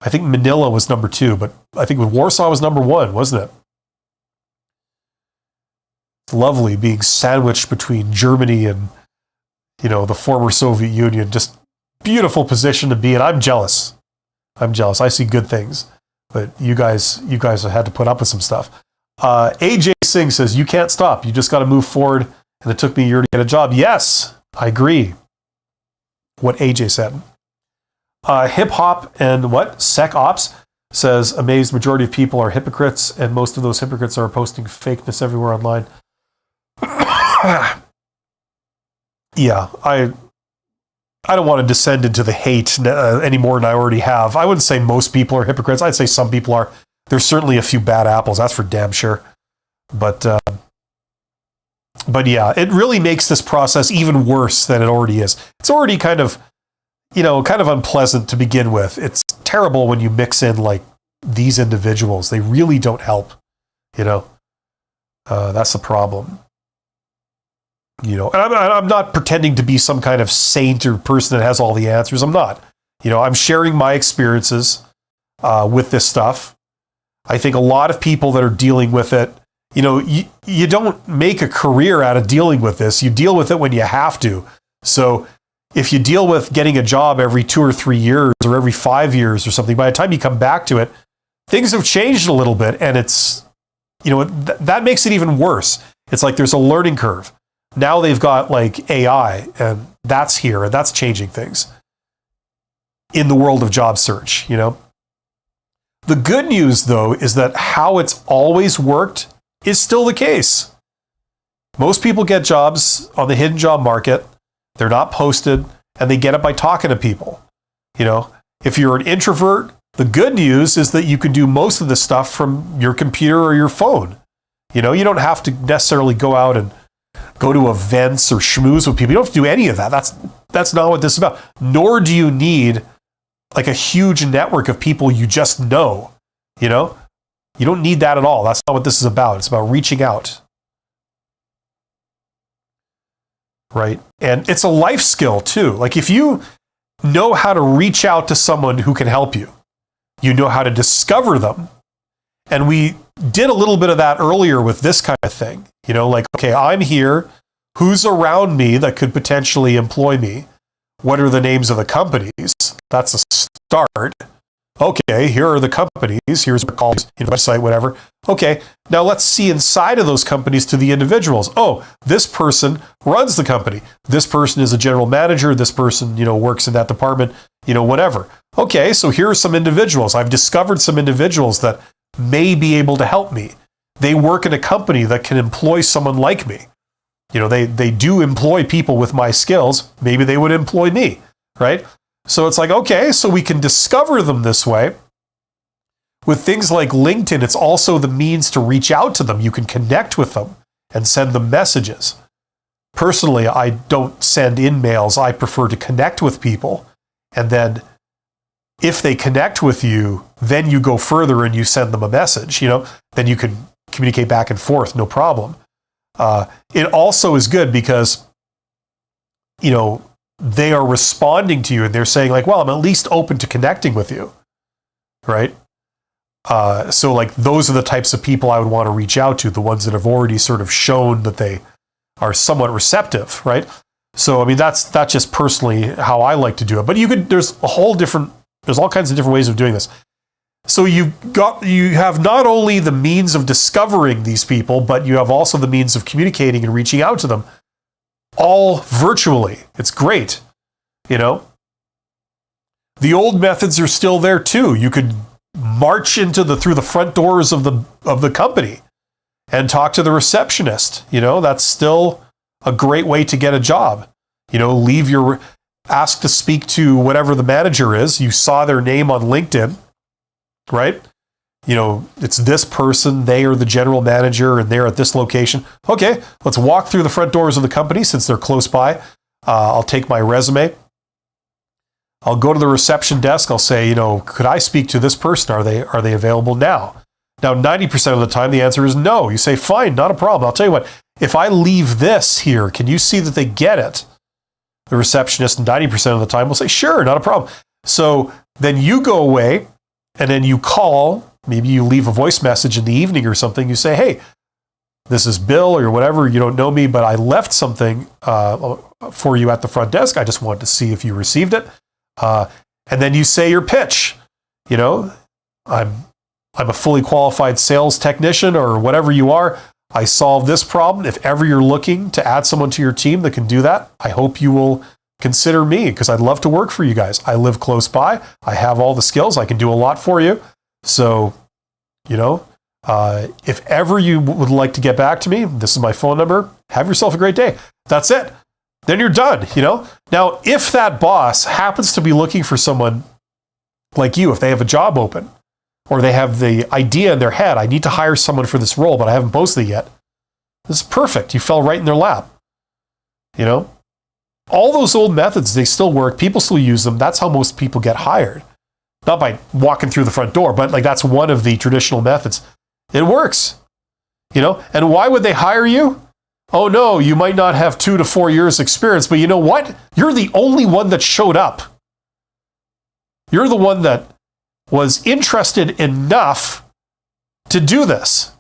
I think Manila was number 2, but I think Warsaw was number 1, wasn't it? It's lovely being sandwiched between Germany and, the former Soviet Union. Just beautiful position to be in. I'm jealous. I see good things, but you guys have had to put up with some stuff. AJ Singh says, you can't stop. You just got to move forward. And it took me a year to get a job. Yes, I agree. What AJ said. Hip hop and what? Sec ops says, amazed majority of people are hypocrites, and most of those hypocrites are posting fakeness everywhere online. Yeah, I don't want to descend into the hate any more than I already have. I wouldn't say most people are hypocrites. I'd say some people are. There's certainly a few bad apples. That's for damn sure. But yeah, it really makes this process even worse than it already is. It's already kind of unpleasant to begin with. It's terrible when you mix in like these individuals. They really don't help. That's the problem. And I'm not pretending to be some kind of saint or person that has all the answers. I'm not. I'm sharing my experiences with this stuff. I think a lot of people that are dealing with it, you don't make a career out of dealing with this. You deal with it when you have to. So if you deal with getting a job every 2 or 3 years or every 5 years or something, by the time you come back to it, things have changed a little bit, and it's, that makes it even worse. It's like there's a learning curve. Now they've got like AI, and that's here, and that's changing things in the world of job search, The good news, though, is that how it's always worked is still the case. Most people get jobs on the hidden job market. They're not posted, and they get it by talking to people. If you're an introvert, the good news is that you can do most of this stuff from your computer or your phone. You don't have to necessarily go out and go to events or schmooze with people. You don't have to do any of that. That's not what this is about. Nor do you need like a huge network of people you just know. You don't need that at all. That's not what this is about. It's about reaching out. Right? And it's a life skill too. Like if you know how to reach out to someone who can help you, you know how to discover them. And we did a little bit of that earlier with this kind of thing. Like, okay, I'm here. Who's around me that could potentially employ me? What are the names of the companies? That's a start. Okay, here are the companies. Here's the calls, website, whatever. Okay, now let's see inside of those companies to the individuals. Oh, this person runs the company. This person is a general manager. This person, works in that department, whatever. Okay, so here are some individuals. I've discovered some individuals that may be able to help me. They work in a company that can employ someone like me. They do employ people with my skills. Maybe they would employ me, right? So it's like, okay, so we can discover them this way. With things like LinkedIn, it's also the means to reach out to them. You can connect with them and send them messages. Personally, I don't send in mails. I prefer to connect with people. And then if they connect with you, then you go further and you send them a message, then you can communicate back and forth, no problem. It also is good because, they are responding to you and they're saying like, well, I'm at least open to connecting with you, right? So like those are the types of people I would want to reach out to, the ones that have already sort of shown that they are somewhat receptive, right? So, I mean, that's just personally how I like to do it. But there's all kinds of different ways of doing this. So you have not only the means of discovering these people, but you have also the means of communicating and reaching out to them, all virtually. It's great, The old methods are still there too. You could march through the front doors of the company and talk to the receptionist. That's still a great way to get a job. Ask to speak to whatever the manager is. You saw their name on LinkedIn, right? It's this person, they are the general manager and they're at this location. Okay, let's walk through the front doors of the company since they're close by. I'll take my resume. I'll go to the reception desk. I'll say, could I speak to this person? Are they available now? Now, 90% of the time, the answer is no. You say, fine, not a problem. I'll tell you what, if I leave this here, can you see that they get it? The receptionist 90% of the time will say, sure, not a problem. So then you go away and then you call. Maybe you leave a voice message in the evening or something. You say, hey, this is Bill or whatever. You don't know me, but I left something for you at the front desk. I just wanted to see if you received it. And then you say your pitch. I'm a fully qualified sales technician or whatever you are. I solve this problem. If ever you're looking to add someone to your team that can do that, I hope you will consider me because I'd love to work for you guys. I live close by. I have all the skills. I can do a lot for you. So, if ever you would like to get back to me, this is my phone number. Have yourself a great day. That's it. Then you're done, Now, if that boss happens to be looking for someone like you, if they have a job open, or they have the idea in their head, I need to hire someone for this role, but I haven't posted it yet. This is perfect. You fell right in their lap. All those old methods, they still work. People still use them. That's how most people get hired. Not by walking through the front door, but that's one of the traditional methods. It works, And why would they hire you? Oh no, you might not have 2 to 4 years experience, but you know what? You're the only one that showed up. You're the one that was interested enough to do this.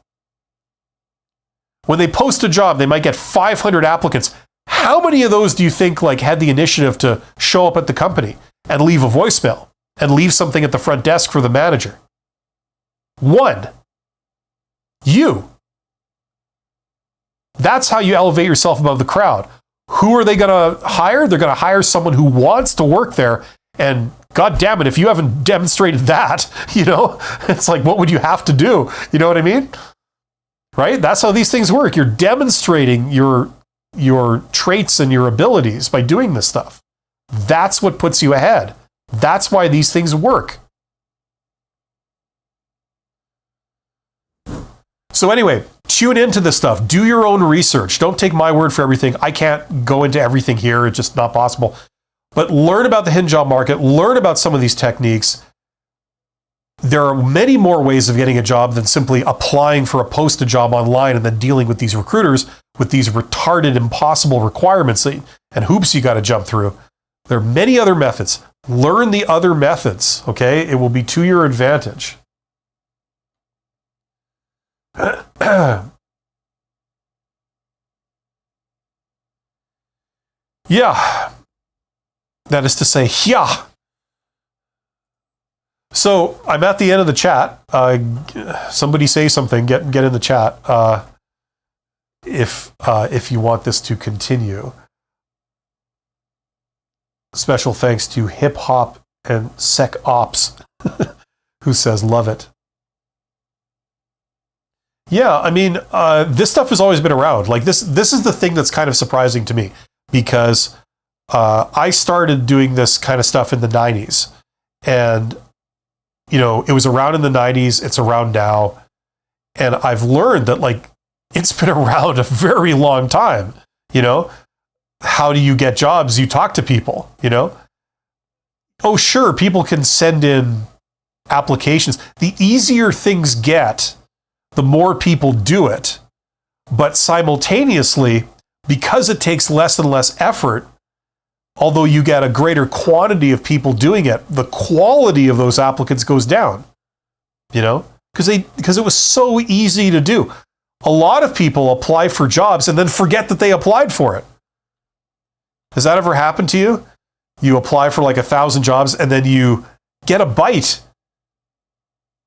When they post a job, they might get 500 applicants. How many of those do you think had the initiative to show up at the company and leave a voicemail and leave something at the front desk for the manager? One. You. That's how you elevate yourself above the crowd. Who are they going to hire? They're going to hire someone who wants to work there. And God damn it, if you haven't demonstrated that, it's like, what would you have to do? You know what I mean? Right? That's how these things work. You're demonstrating your traits and your abilities by doing this stuff. That's what puts you ahead. That's why these things work. So anyway, tune into this stuff. Do your own research. Don't take my word for everything. I can't go into everything here. It's just not possible. But learn about the hidden job market. Learn about some of these techniques. There are many more ways of getting a job than simply applying for a posted job online and then dealing with these recruiters with these retarded, impossible requirements and hoops you got to jump through. There are many other methods. Learn the other methods, okay? It will be to your advantage. Yeah. That is to say, yeah. So I'm at the end of the chat. Somebody say something. Get in the chat if you want this to continue. Special thanks to Hip Hop and Sec Ops, who says love it. Yeah, I mean, this stuff has always been around. Like this is the thing that's kind of surprising to me, because I started doing this kind of stuff in the 90s, and it was around in the 90s. It's around now, and I've learned that like it's been around a very long time. How do you get jobs? You talk to people. Oh, sure, people can send in applications. The easier things get, the more people do it. But simultaneously, because it takes less and less effort, although you get a greater quantity of people doing it, the quality of those applicants goes down. Because it was so easy to do. A lot of people apply for jobs and then forget that they applied for it. Has that ever happened to you? You apply for like 1,000 jobs and then you get a bite.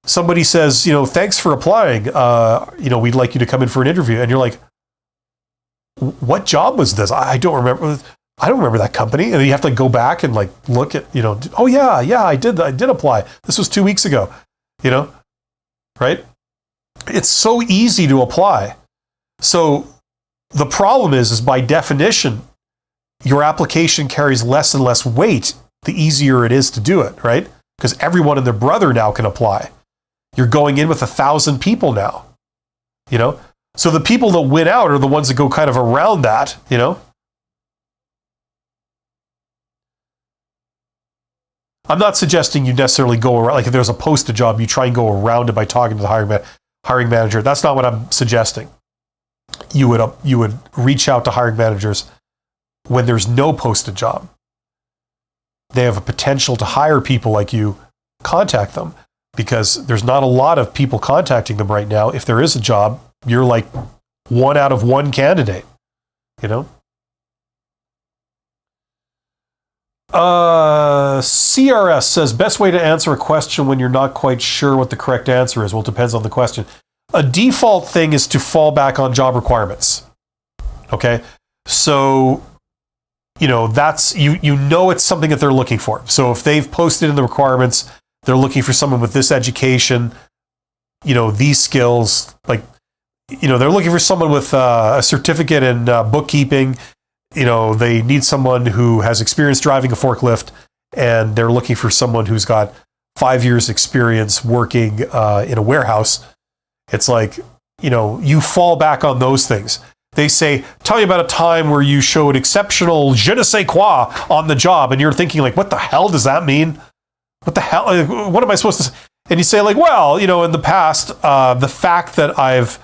Somebody says, thanks for applying. We'd like you to come in for an interview. And you're like, what job was this? I don't remember. I don't remember that company. And you have to go back and like look at, oh yeah, I did apply. This was 2 weeks ago, right? It's so easy to apply. So the problem is by definition, your application carries less and less weight the easier it is to do it, right? Because everyone and their brother now can apply. You're going in with 1,000 people now, So the people that win out are the ones that go kind of around that, I'm not suggesting you necessarily go around, like if there's a posted job, you try and go around it by talking to the hiring manager. That's not what I'm suggesting. You would reach out to hiring managers when there's no posted job. They have a potential to hire people like you. Contact them, because there's not a lot of people contacting them right now. If there is a job, you're like 1 out of 1 candidate, CRS says, best way to answer a question when you're not quite sure what the correct answer is. Well, it depends on the question. A default thing is to fall back on job requirements. Okay. So, that's, it's something that they're looking for. So if they've posted in the requirements, they're looking for someone with this education, these skills, like, they're looking for someone with a certificate in bookkeeping. They need someone who has experience driving a forklift, and they're looking for someone who's got 5 years experience working in a warehouse. It's like, you fall back on those things. They say, tell me about a time where you showed exceptional je ne sais quoi on the job. And you're thinking like, what the hell does that mean? What the hell? What am I supposed to say? And you say like, well, in the past, the fact that I've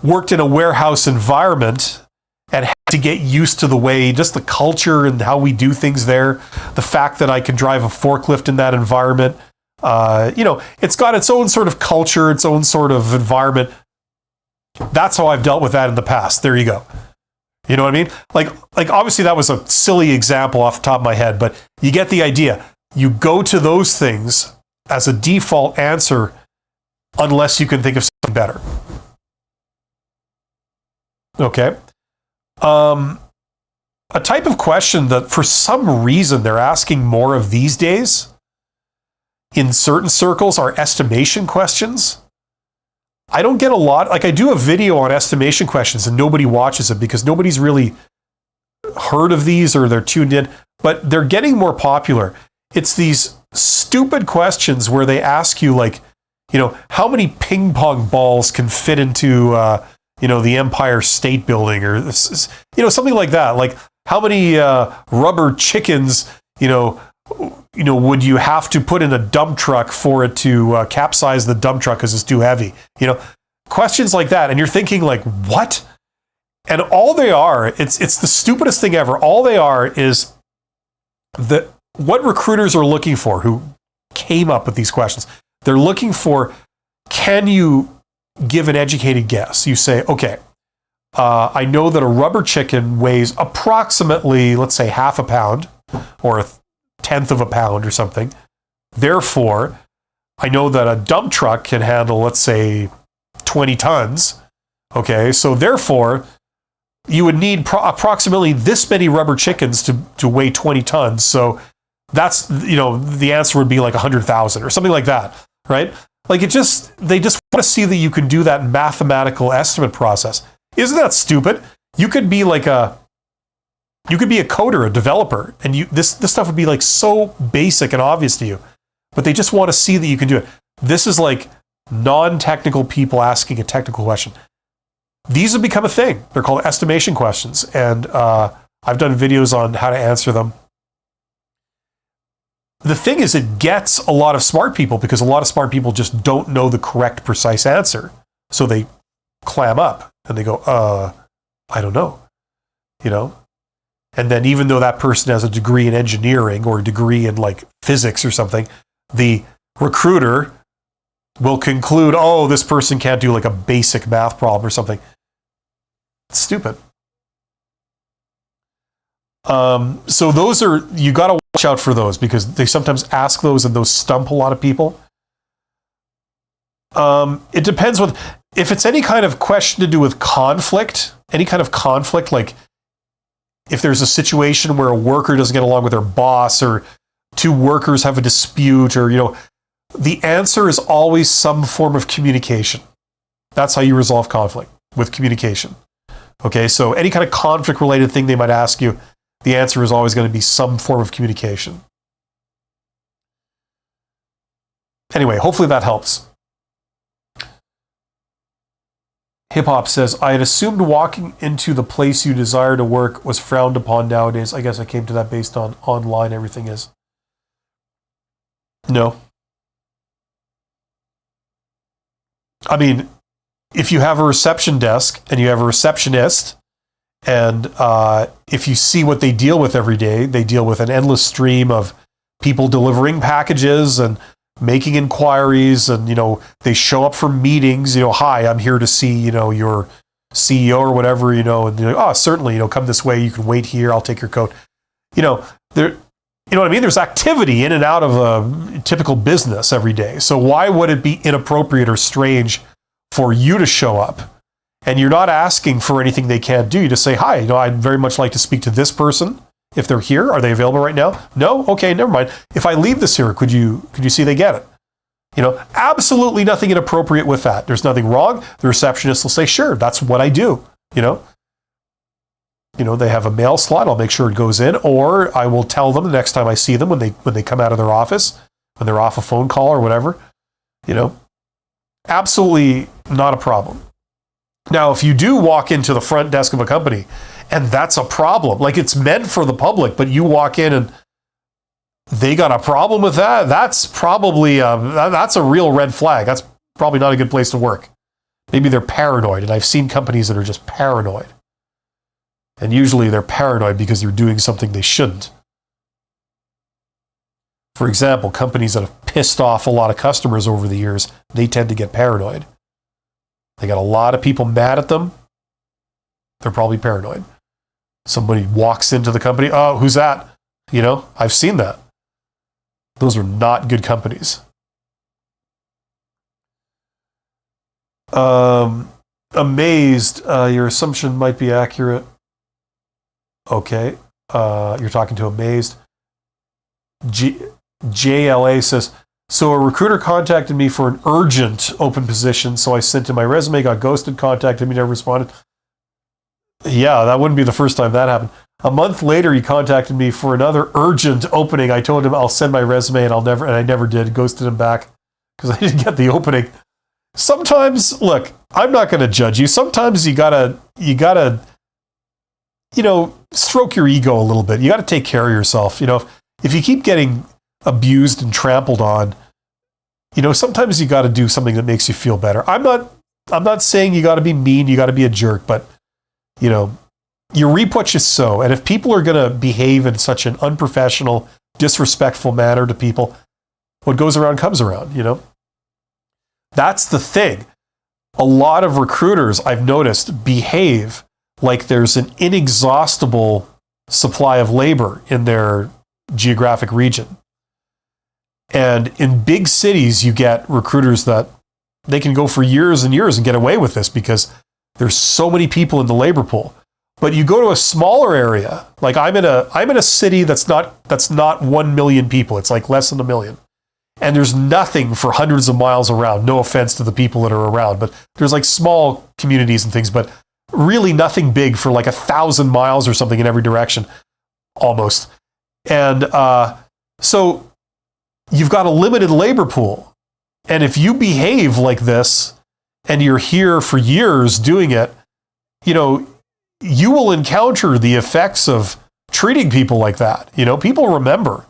worked in a warehouse environment and had to get used to the way, just the culture and how we do things there. The fact that I can drive a forklift in that environment. It's got its own sort of culture, its own sort of environment. That's how I've dealt with that in the past. There you go. You know what I mean? Like obviously that was a silly example off the top of my head, but you get the idea. You go to those things as a default answer unless you can think of something better. Okay. A type of question that for some reason they're asking more of these days in certain circles are estimation questions. I don't get a lot, like I do a video on estimation questions and nobody watches it because nobody's really heard of these or they're tuned in, but they're getting more popular. It's these stupid questions where they ask you like, how many ping pong balls can fit into, the Empire State Building or, something like that. Like how many rubber chickens, would you have to put in a dump truck for it to capsize the dump truck because it's too heavy? Questions like that. And you're thinking like, what? And all they are, it's the stupidest thing ever. All they are is what recruiters are looking for who came up with these questions. They're looking for, can you give an educated guess? You say, okay, I know that a rubber chicken weighs approximately, let's say, half a pound or a tenth of a pound or something. Therefore, I know that a dump truck can handle, let's say, 20 tons. Okay, so therefore, you would need approximately this many rubber chickens to weigh 20 tons. So that's, the answer would be like 100,000 or something like that, right? Like they just want to see that you can do that mathematical estimate process. Isn't that stupid? You could be a coder, a developer, and this stuff would be like so basic and obvious to you, but they just want to see that you can do it. This is like non-technical people asking a technical question. These have become a thing. They're called estimation questions, and I've done videos on how to answer them. The thing is, it gets a lot of smart people because a lot of smart people just don't know the correct, precise answer. So they clam up and they go, I don't know, And then even though that person has a degree in engineering or a degree in like physics or something, the recruiter will conclude, oh, this person can't do like a basic math problem or something. It's stupid. So those are, you got to watch out for those because they sometimes ask those and those stump a lot of people. It depends if it's any kind of question to do with conflict, like if there's a situation where a worker doesn't get along with their boss or two workers have a dispute or, the answer is always some form of communication. That's how you resolve conflict, with communication. Okay, so any kind of conflict-related thing they might ask you, the answer is always going to be some form of communication. Anyway, hopefully that helps. Hip Hop says, I had assumed walking into the place you desire to work was frowned upon nowadays. I guess I came to that based on online everything is. No. I mean, if you have a reception desk and you have a receptionist, and if you see what they deal with every day, they deal with an endless stream of people delivering packages and making inquiries, and they show up for meetings. Hi, I'm here to see your CEO or whatever. And they're like, oh, certainly, come this way. You can wait here. I'll take your coat. There. You know what I mean? There's activity in and out of a typical business every day. So why would it be inappropriate or strange for you to show up? And you're not asking for anything they can't do. You just say, hi, I'd very much like to speak to this person. If they're here, are they available right now? No? Okay, never mind. If I leave this here, could you see they get it? Absolutely nothing inappropriate with that. There's nothing wrong. The receptionist will say, sure, that's what I do. They have a mail slot. I'll make sure it goes in, or I will tell them the next time I see them when they come out of their office, when they're off a phone call or whatever. Absolutely not a problem. Now, if you do walk into the front desk of a company and that's a problem, like it's meant for the public, but you walk in and they got a problem with that, that's probably that's a real red flag. That's probably not a good place to work. Maybe they're paranoid, and I've seen companies that are just paranoid. And usually they're paranoid because they're doing something they shouldn't. For example, companies that have pissed off a lot of customers over the years, they tend to get paranoid. They got a lot of people mad at them. They're probably paranoid. Somebody walks into the company, oh, who's that? I've seen that. Those are not good companies. Amazed, your assumption might be accurate. Okay, you're talking to Amazed. JLA says, so a recruiter contacted me for an urgent open position, so I sent in my resume, got ghosted, contacted me, never responded. Yeah, that wouldn't be the first time that happened. A month later, he contacted me for another urgent opening. I told him I'll send my resume, and I never did. Ghosted him back because I didn't get the opening. Sometimes, look, I'm not going to judge you. Sometimes you gotta stroke your ego a little bit. You got to take care of yourself. If you keep getting abused and trampled on, sometimes you got to do something that makes you feel better. I'm not saying you got to be mean, you got to be a jerk, but you reap what you sow. And if people are going to behave in such an unprofessional, disrespectful manner to people, what goes around comes around, That's the thing. A lot of recruiters, I've noticed, behave like there's an inexhaustible supply of labor in their geographic region. And in big cities, you get recruiters that they can go for years and years and get away with this because there's so many people in the labor pool. But you go to a smaller area, like I'm in a city that's not 1 million people. It's like less than 1 million. And there's nothing for hundreds of miles around. No offense to the people that are around, but there's like small communities and things, but really nothing big for like 1,000 miles or something in every direction, almost. And so you've got a limited labor pool. And if you behave like this and you're here for years doing it, you know, you will encounter the effects of treating people like that. You know, people remember.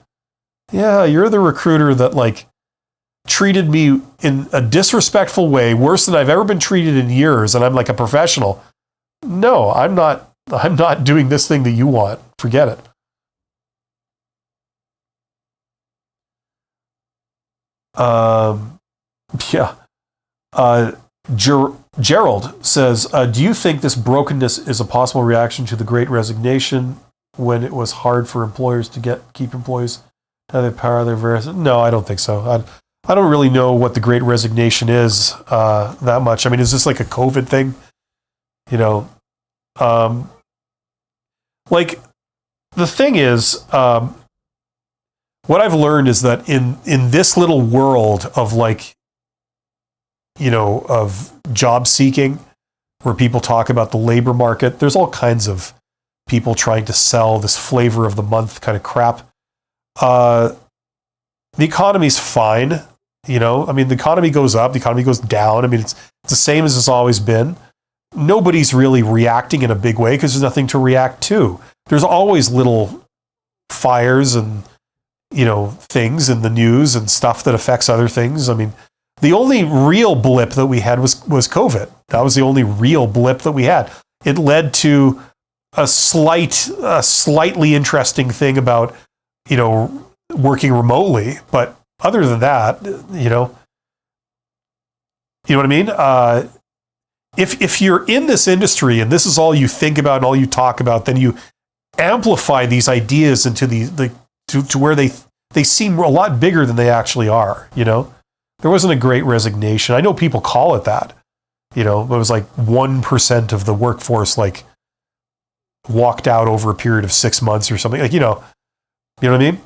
Yeah, you're the recruiter that like treated me in a disrespectful way, worse than I've ever been treated in years, and I'm like a professional. No, I'm not doing this thing that you want. Forget it. Gerald says, do you think this brokenness is a possible reaction to the Great Resignation when it was hard for employers to keep employees? How they power their various? No, I don't think so. I don't really know what the Great Resignation is that much. I mean, is this like a COVID thing? You know, like the thing is, what I've learned is that in this little world of like, you know, of job seeking, where people talk about the labor market, there's all kinds of people trying to sell this flavor of the month kind of crap. The economy's fine, you know. I mean, the economy goes up, the economy goes down. I mean, it's the same as it's always been. Nobody's really reacting in a big way because there's nothing to react to. There's always little fires and, you know, things in the news and stuff that affects other things. I mean, the only real blip that we had was COVID. That was the only real blip that we had. It led to a slightly interesting thing about, you know, working remotely. But other than that, you know what I mean? If you're in this industry and this is all you think about and all you talk about, then you amplify these ideas into to where they seem a lot bigger than they actually are, you know? There wasn't a Great Resignation. I know people call it that. You know, it was like 1% of the workforce like walked out over a period of 6 months or something. Like, you know what I mean?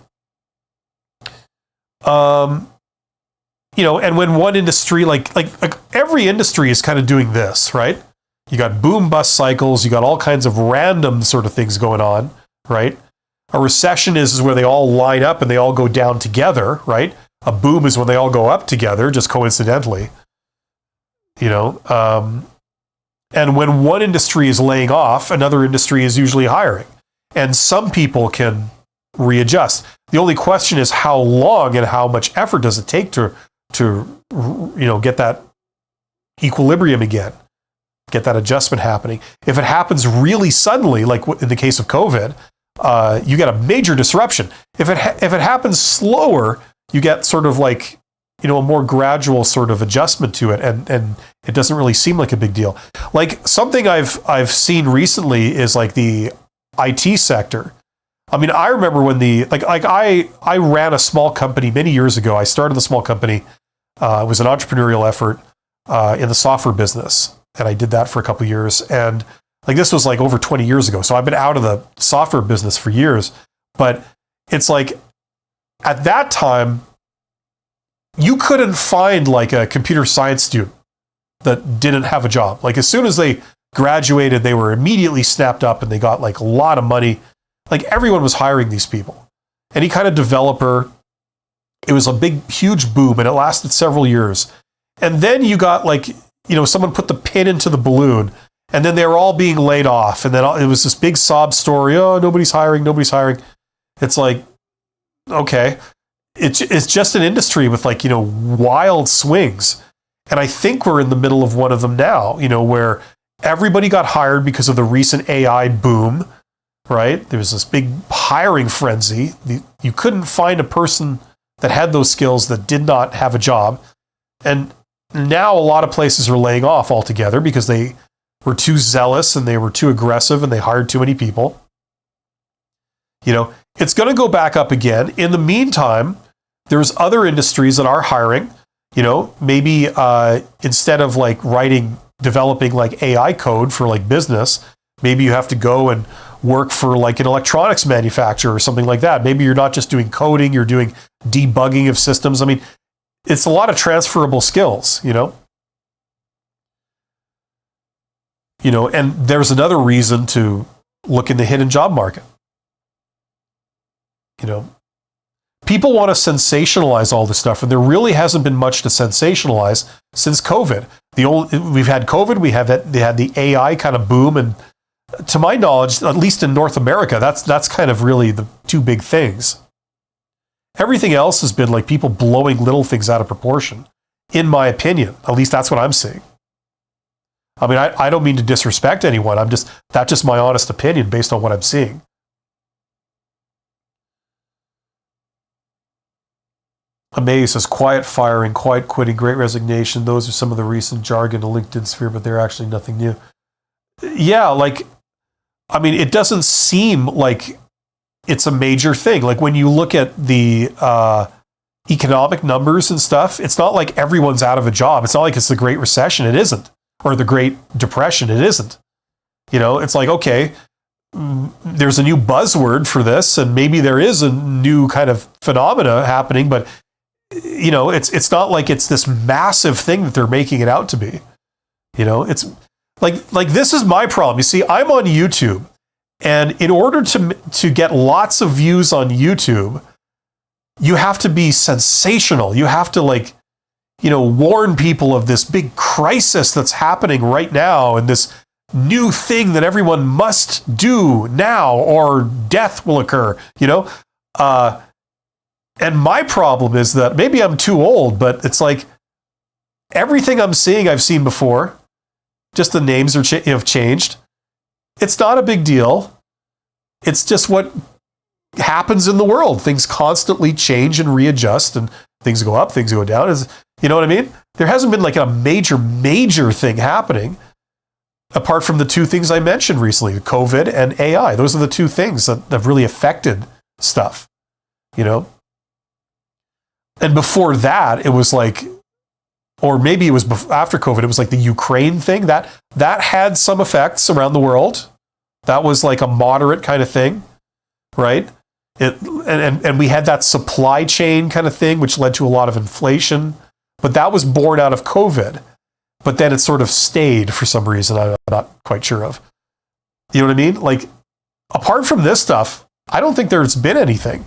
You know, and when one industry, like every industry is kind of doing this, right? You got boom bust cycles, you got all kinds of random sort of things going on, right? A recession is where they all line up and they all go down together, right? A boom is when they all go up together, just coincidentally, you know. And when one industry is laying off, another industry is usually hiring. And some people can readjust. The only question is how long and how much effort does it take to you know, get that equilibrium again, get that adjustment happening. If it happens really suddenly, like in the case of COVID, you get a major disruption. If it happens slower, you get sort of like, you know, a more gradual sort of adjustment to it, and it doesn't really seem like a big deal. Like something I've seen recently is like the IT sector. I mean, I remember when I ran a small company many years ago. I started a small company. It was an entrepreneurial effort in the software business, and I did that for a couple of years. And like this was like over 20 years ago, so I've been out of the software business for years. But it's like at that time, you couldn't find like a computer science student that didn't have a job. Like as soon as they graduated, they were immediately snapped up and they got like a lot of money. Like everyone was hiring these people. Any kind of developer. It was a big, huge boom, and it lasted several years. And then you got like, you know, someone put the pin into the balloon, and then they were all being laid off. And then it was this big sob story. Oh, nobody's hiring. It's like, okay. It's just an industry with like, you know, wild swings. And I think we're in the middle of one of them now, you know, where everybody got hired because of the recent AI boom, right? There was this big hiring frenzy. You couldn't find a person that had those skills that did not have a job. And now a lot of places are laying off altogether because they were too zealous and they were too aggressive and they hired too many people. You know, it's going to go back up again. In the meantime, There's other industries that are hiring, maybe instead of like developing like AI code for like business, maybe you have to go and work for like an electronics manufacturer or something like that. Maybe you're not just doing coding, you're doing debugging of systems. I mean, it's a lot of transferable skills, and there's another reason to look in the hidden job market. People want to sensationalize all this stuff, and there really hasn't been much to sensationalize since COVID. We've had COVID, they had the AI kind of boom, and to my knowledge, at least in North America, that's kind of really the two big things. Everything else has been like people blowing little things out of proportion, in my opinion. At least that's what I'm seeing. I mean, I don't mean to disrespect anyone. That's just my honest opinion based on what I'm seeing. Amaze says, quiet firing, quiet quitting, great resignation. Those are some of the recent jargon in the LinkedIn sphere, but they're actually nothing new. Yeah, it doesn't seem like it's a major thing. Like when you look at the economic numbers and stuff, it's not like everyone's out of a job. It's not like it's the Great Recession. It isn't. Or the Great Depression. It isn't. It's like, okay, there's a new buzzword for this, and maybe there is a new kind of phenomena happening, but it's not like it's this massive thing that they're making it out to be. It's like this is my problem. You see, I'm on YouTube, and in order to get lots of views on YouTube, you have to be sensational. You have to warn people of this big crisis that's happening right now, and this new thing that everyone must do now, or death will occur. And my problem is that maybe I'm too old, but it's like everything I'm seeing, I've seen before. Just the names have changed. It's not a big deal. It's just what happens in the world. Things constantly change and readjust, and things go up, things go down. You know what I mean? There hasn't been like a major thing happening apart from the two things I mentioned recently, COVID and AI. Those are the two things that have really affected stuff, And before that, it was like, or maybe it was after COVID, it was like the Ukraine thing. That had some effects around the world. That was like a moderate kind of thing, right? And we had that supply chain kind of thing, which led to a lot of inflation. But that was born out of COVID. But then it sort of stayed for some reason I'm not quite sure of. You know what I mean? Like, apart from this stuff, I don't think there's been anything,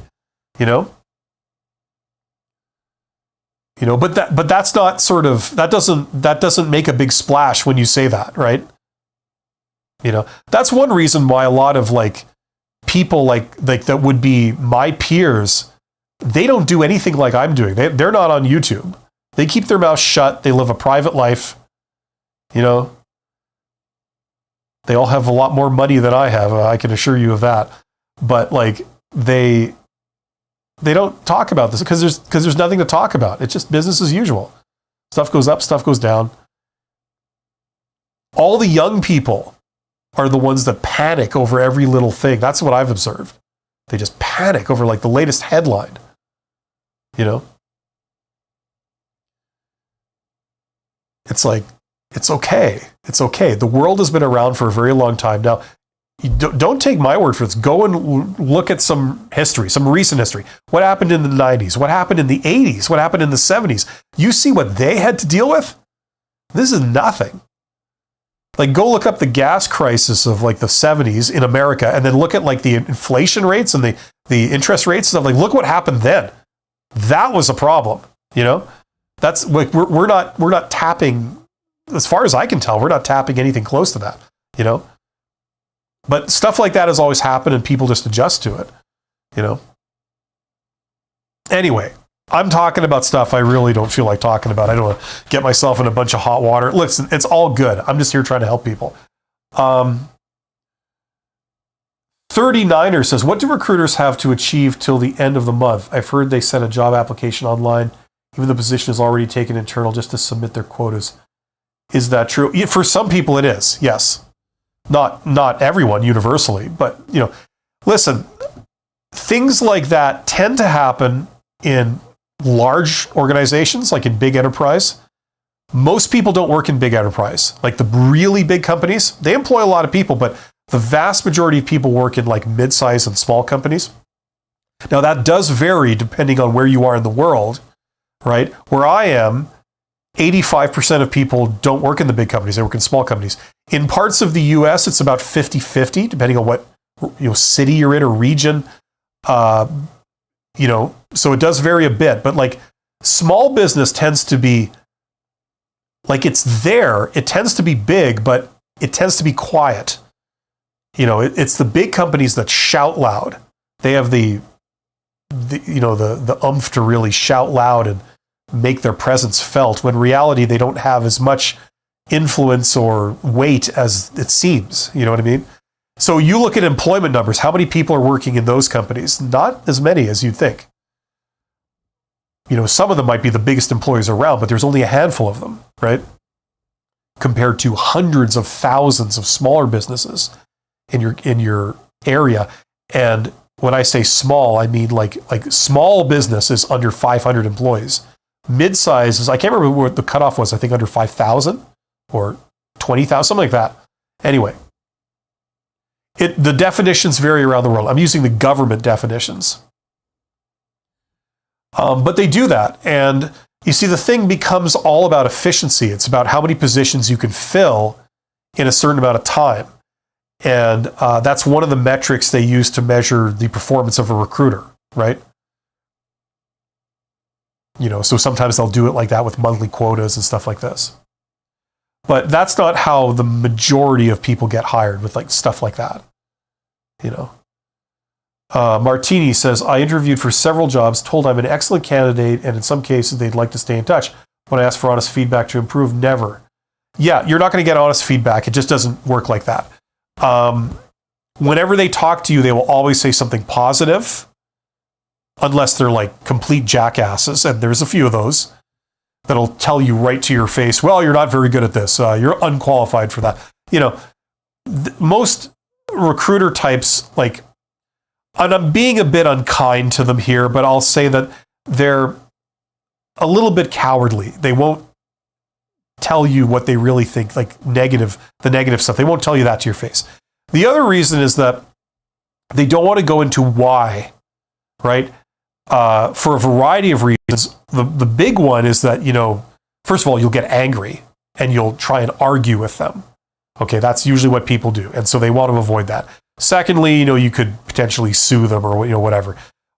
but that's not sort of, that doesn't make a big splash when you say that, right? That's one reason why a lot of people like that would be my peers, they don't do anything like I'm doing. They're not on YouTube. They keep their mouth shut. They live a private life. They all have a lot more money than I have. I can assure you of that. But they don't talk about this because there's nothing to talk about. It's just business as usual. Stuff goes up, stuff goes down. All the young people are the ones that panic over every little thing. That's what I've observed. They just panic over the latest headline. It's like, it's okay. It's okay. The world has been around for a very long time. Now, you don't take my word for this. Go and look at some history, some recent history. What happened in the 90s? What happened in the 80s? What happened in the 70s? You see what they had to deal with? This is nothing. Go look up the gas crisis of the 70s in America, and then look at the inflation rates and the interest rates and stuff. Look what happened then. That was a problem. That's we're not tapping, as far as I can tell, we're not tapping anything close to that. But stuff like that has always happened, and people just adjust to it. Anyway, I'm talking about stuff I really don't feel like talking about. I don't want to get myself in a bunch of hot water. Listen, it's all good. I'm just here trying to help people. 39er says, what do recruiters have to achieve till the end of the month? I've heard they send a job application online, even the position is already taken internal, just to submit their quotas. Is that true? For some people it is, yes. Not everyone universally, but listen, things like that tend to happen in large organizations, like in big enterprise, most people don't work in big enterprise. Like the really big companies, they employ a lot of people, but the vast majority of people work in like mid-sized and small companies. Now that does vary depending on where you are in the world, right? Where I am, 85% of people don't work in the big companies, they work in small companies. In parts of the US, it's about 50-50, depending on what city you're in or region. So it does vary a bit, but like small business tends to be like it's there. It tends to be big, but it tends to be quiet. It's the big companies that shout loud. They have the oomph to really shout loud and make their presence felt, when in reality they don't have as much influence or weight as it seems. You know what I mean? So you look at employment numbers, how many people are working in those companies? Not as many as you'd think. Some of them might be the biggest employers around, but there's only a handful of them, right? Compared to hundreds of thousands of smaller businesses in your area. And when I say small, I mean like small business is under 500 employees. Mid-size is, I can't remember what the cutoff was, I think under 5,000 or 20,000, something like that. Anyway, the definitions vary around the world. I'm using the government definitions. But they do that. And you see, the thing becomes all about efficiency. It's about how many positions you can fill in a certain amount of time. And that's one of the metrics they use to measure the performance of a recruiter, right? So sometimes they'll do it like that with monthly quotas and stuff like this. But that's not how the majority of people get hired, with like stuff like that. Martini says, I interviewed for several jobs, told I'm an excellent candidate, and in some cases they'd like to stay in touch. When I ask for honest feedback to improve, never. Yeah, you're not going to get honest feedback. It just doesn't work like that. Whenever they talk to you, they will always say something positive, unless they're like complete jackasses, and there's a few of those that'll tell you right to your face, well, you're not very good at this. You're unqualified for that. Most recruiter types, like, and I'm being a bit unkind to them here, but I'll say that they're a little bit cowardly. They won't tell you what they really think, like the negative stuff. They won't tell you that to your face. The other reason is that they don't want to go into why, right? For a variety of reasons. The big one is that, first of all, you'll get angry and you'll try and argue with them. Okay, that's usually what people do. And so they want to avoid that. Secondly, you could potentially sue them or, whatever.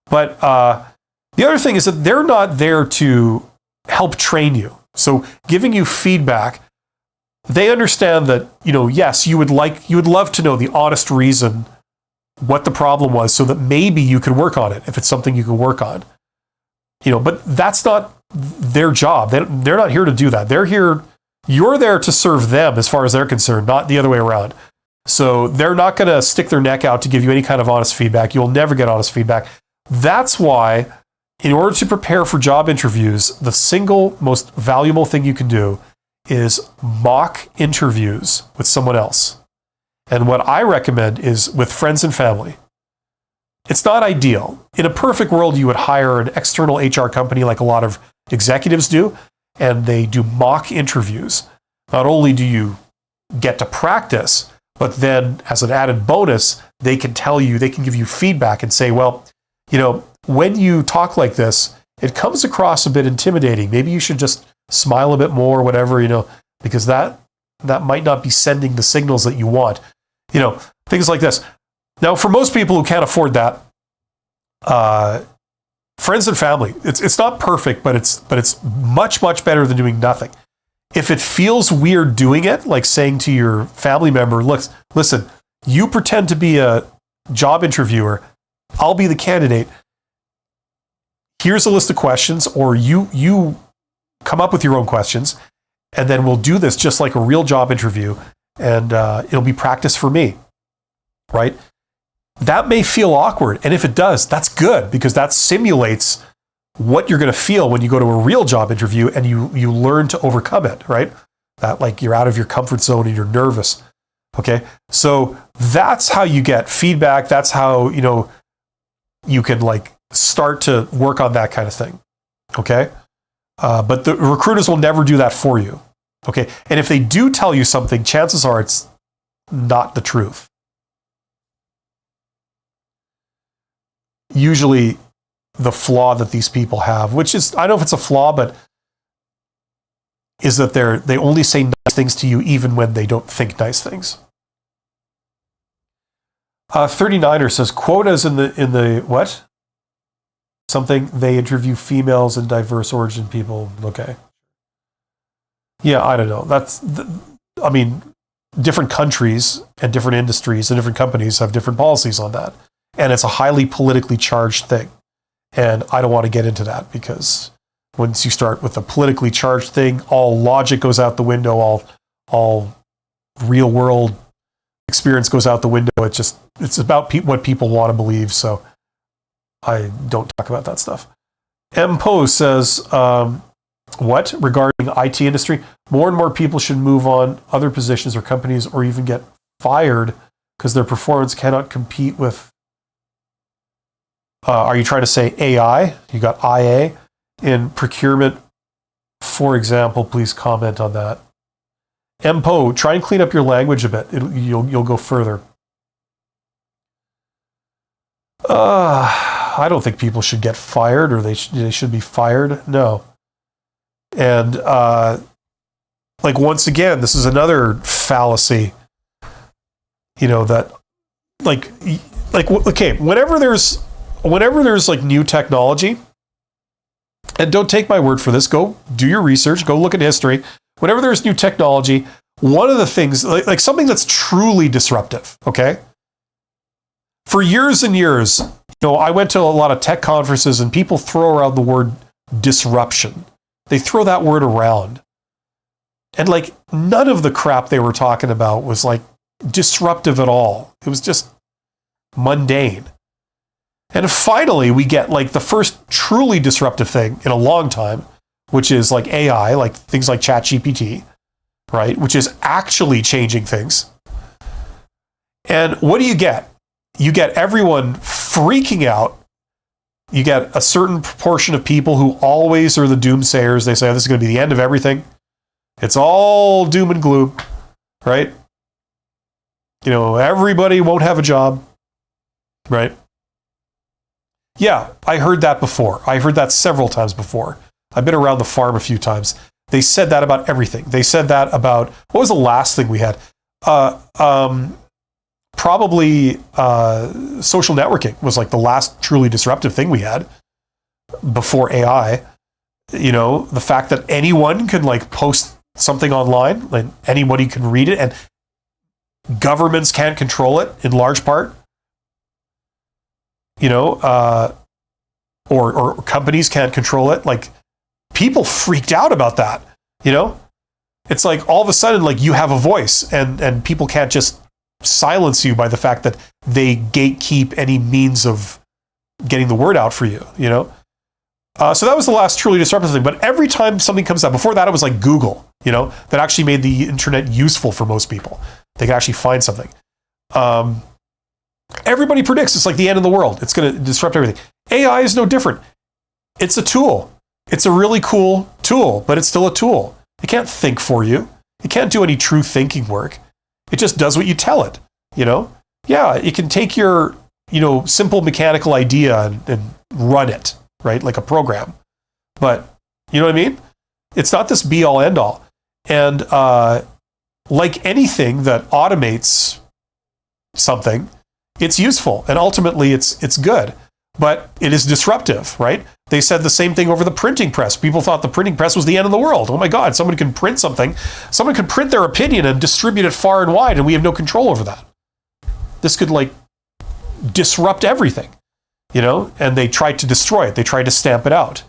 But the other thing is that they're not there to help train you. So giving you feedback, they understand that, yes, you would love to know the honest reason what the problem was, so that maybe you could work on it if it's something you can work on. But that's not their job. They're not here to do that. You're there to serve them as far as they're concerned, not the other way around. So they're not going to stick their neck out to give you any kind of honest feedback. You'll never get honest feedback. That's why, in order to prepare for job interviews, the single most valuable thing you can do is mock interviews with someone else. And what I recommend is with friends and family. It's not ideal. In a perfect world, you would hire an external HR company like a lot of executives do, and they do mock interviews. Not only do you get to practice, but then as an added bonus, they can give you feedback and say, well, when you talk like this, it comes across a bit intimidating. Maybe you should just smile a bit more, whatever, because that might not be sending the signals that you want. Things like this. Now, for most people who can't afford that, friends and family, it's not perfect, but it's much, much better than doing nothing. If it feels weird doing it, like saying to your family member, look, listen, you pretend to be a job interviewer, I'll be the candidate. Here's a list of questions, or you come up with your own questions, and then we'll do this just like a real job interview, and it'll be practice for me, right? That may feel awkward, and if it does, that's good, because that simulates what you're going to feel when you go to a real job interview and you learn to overcome it, right? That, like, you're out of your comfort zone and you're nervous. Okay, so that's how you get feedback. That's how you can like start to work on that kind of thing. Okay? But the recruiters will never do that for you. Okay? And if they do tell you something, chances are it's not the truth. Usually the flaw that these people have, which is, I don't know if it's a flaw, but is that they only say nice things to you even when they don't think nice things. 39er says, quotas in the what? Something, they interview females and diverse origin people. Okay. Yeah, I don't know. I mean, different countries and different industries and different companies have different policies on that. And it's a highly politically charged thing. And I don't want to get into that, because once you start with a politically charged thing, all logic goes out the window, all real world experience goes out the window. It's about what people want to believe. So I don't talk about that stuff. M. Poe says, what? Regarding the IT industry, more and more people should move on other positions or companies, or even get fired because their performance cannot compete with. Are you trying to say AI? You got IA in procurement, for example. Please comment on that. M. Poe, try and clean up your language a bit. You'll go further. I don't think people should get fired, or they should be fired. No. And once again, this is another fallacy. That okay, whenever there's new technology, and don't take my word for this, go do your research, go look at history. Whenever there's new technology, one of the things, like something that's truly disruptive, okay? For years and years, I went to a lot of tech conferences, and people throw around the word disruption. They throw that word around. And none of the crap they were talking about was disruptive at all. It was just mundane. And finally, we get the first truly disruptive thing in a long time, which is AI, things like ChatGPT, right? Which is actually changing things. And what do you get? You get everyone freaking out. You get a certain proportion of people who always are the doomsayers. They say, oh, this is going to be the end of everything. It's all doom and gloom, right? Everybody won't have a job, right? Yeah, I heard that before. I heard that several times before. I've been around the farm a few times. They said that about everything. They said that about, what was the last thing we had? Probably social networking was the last truly disruptive thing we had before AI. The fact that anyone can post something online, and anybody can read it, and governments can't control it in large part. Or companies can't control it. People freaked out about that. It's all of a sudden, you have a voice, and people can't just silence you by the fact that they gatekeep any means of getting the word out for you. So that was the last truly disruptive thing. But every time something comes out, before that it was Google, that actually made the internet useful for most people. They could actually find something. Everybody predicts it's the end of the world. It's going to disrupt everything. AI is no different. It's a tool. It's a really cool tool, but it's still a tool. It can't think for you. It can't do any true thinking work. It just does what you tell it, Yeah, it can take your, simple mechanical idea and run it, right? Like a program. But, you know what I mean? It's not this be all end all. And like anything that automates something, it's useful, and ultimately it's good, but it is disruptive, right? They said the same thing over the printing press. People thought the printing press was the end of the world. Oh my God, someone can print something. Someone can print their opinion and distribute it far and wide, and we have no control over that. This could disrupt everything, and they tried to destroy it. They tried to stamp it out,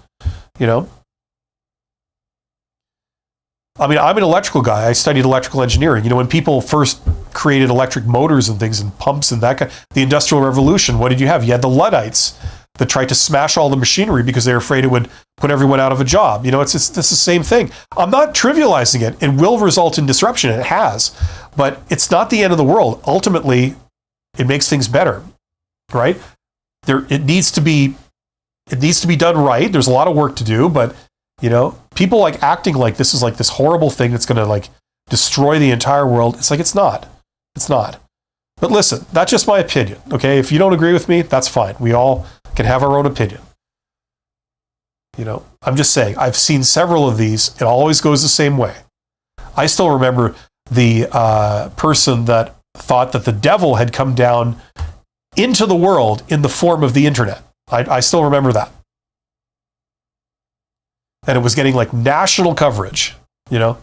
I mean, I'm an electrical guy. I studied electrical engineering. When people first created electric motors and things and pumps and that kind, the Industrial Revolution, what did you have? You had the Luddites that tried to smash all the machinery because they were afraid it would put everyone out of a job. It's the same thing. I'm not trivializing it. It will result in disruption. It has, but it's not the end of the world. Ultimately, it makes things better, right? It needs to be, it needs to be done right. There's a lot of work to do, but people like acting like this is like this horrible thing that's going to like destroy the entire world. It's like, it's not. But listen, that's just my opinion. Okay. If you don't agree with me, that's fine. We all can have our own opinion. I'm just saying, I've seen several of these. It always goes the same way. I still remember the person that thought that the devil had come down into the world in the form of the internet. I still remember that. And it was getting like national coverage, and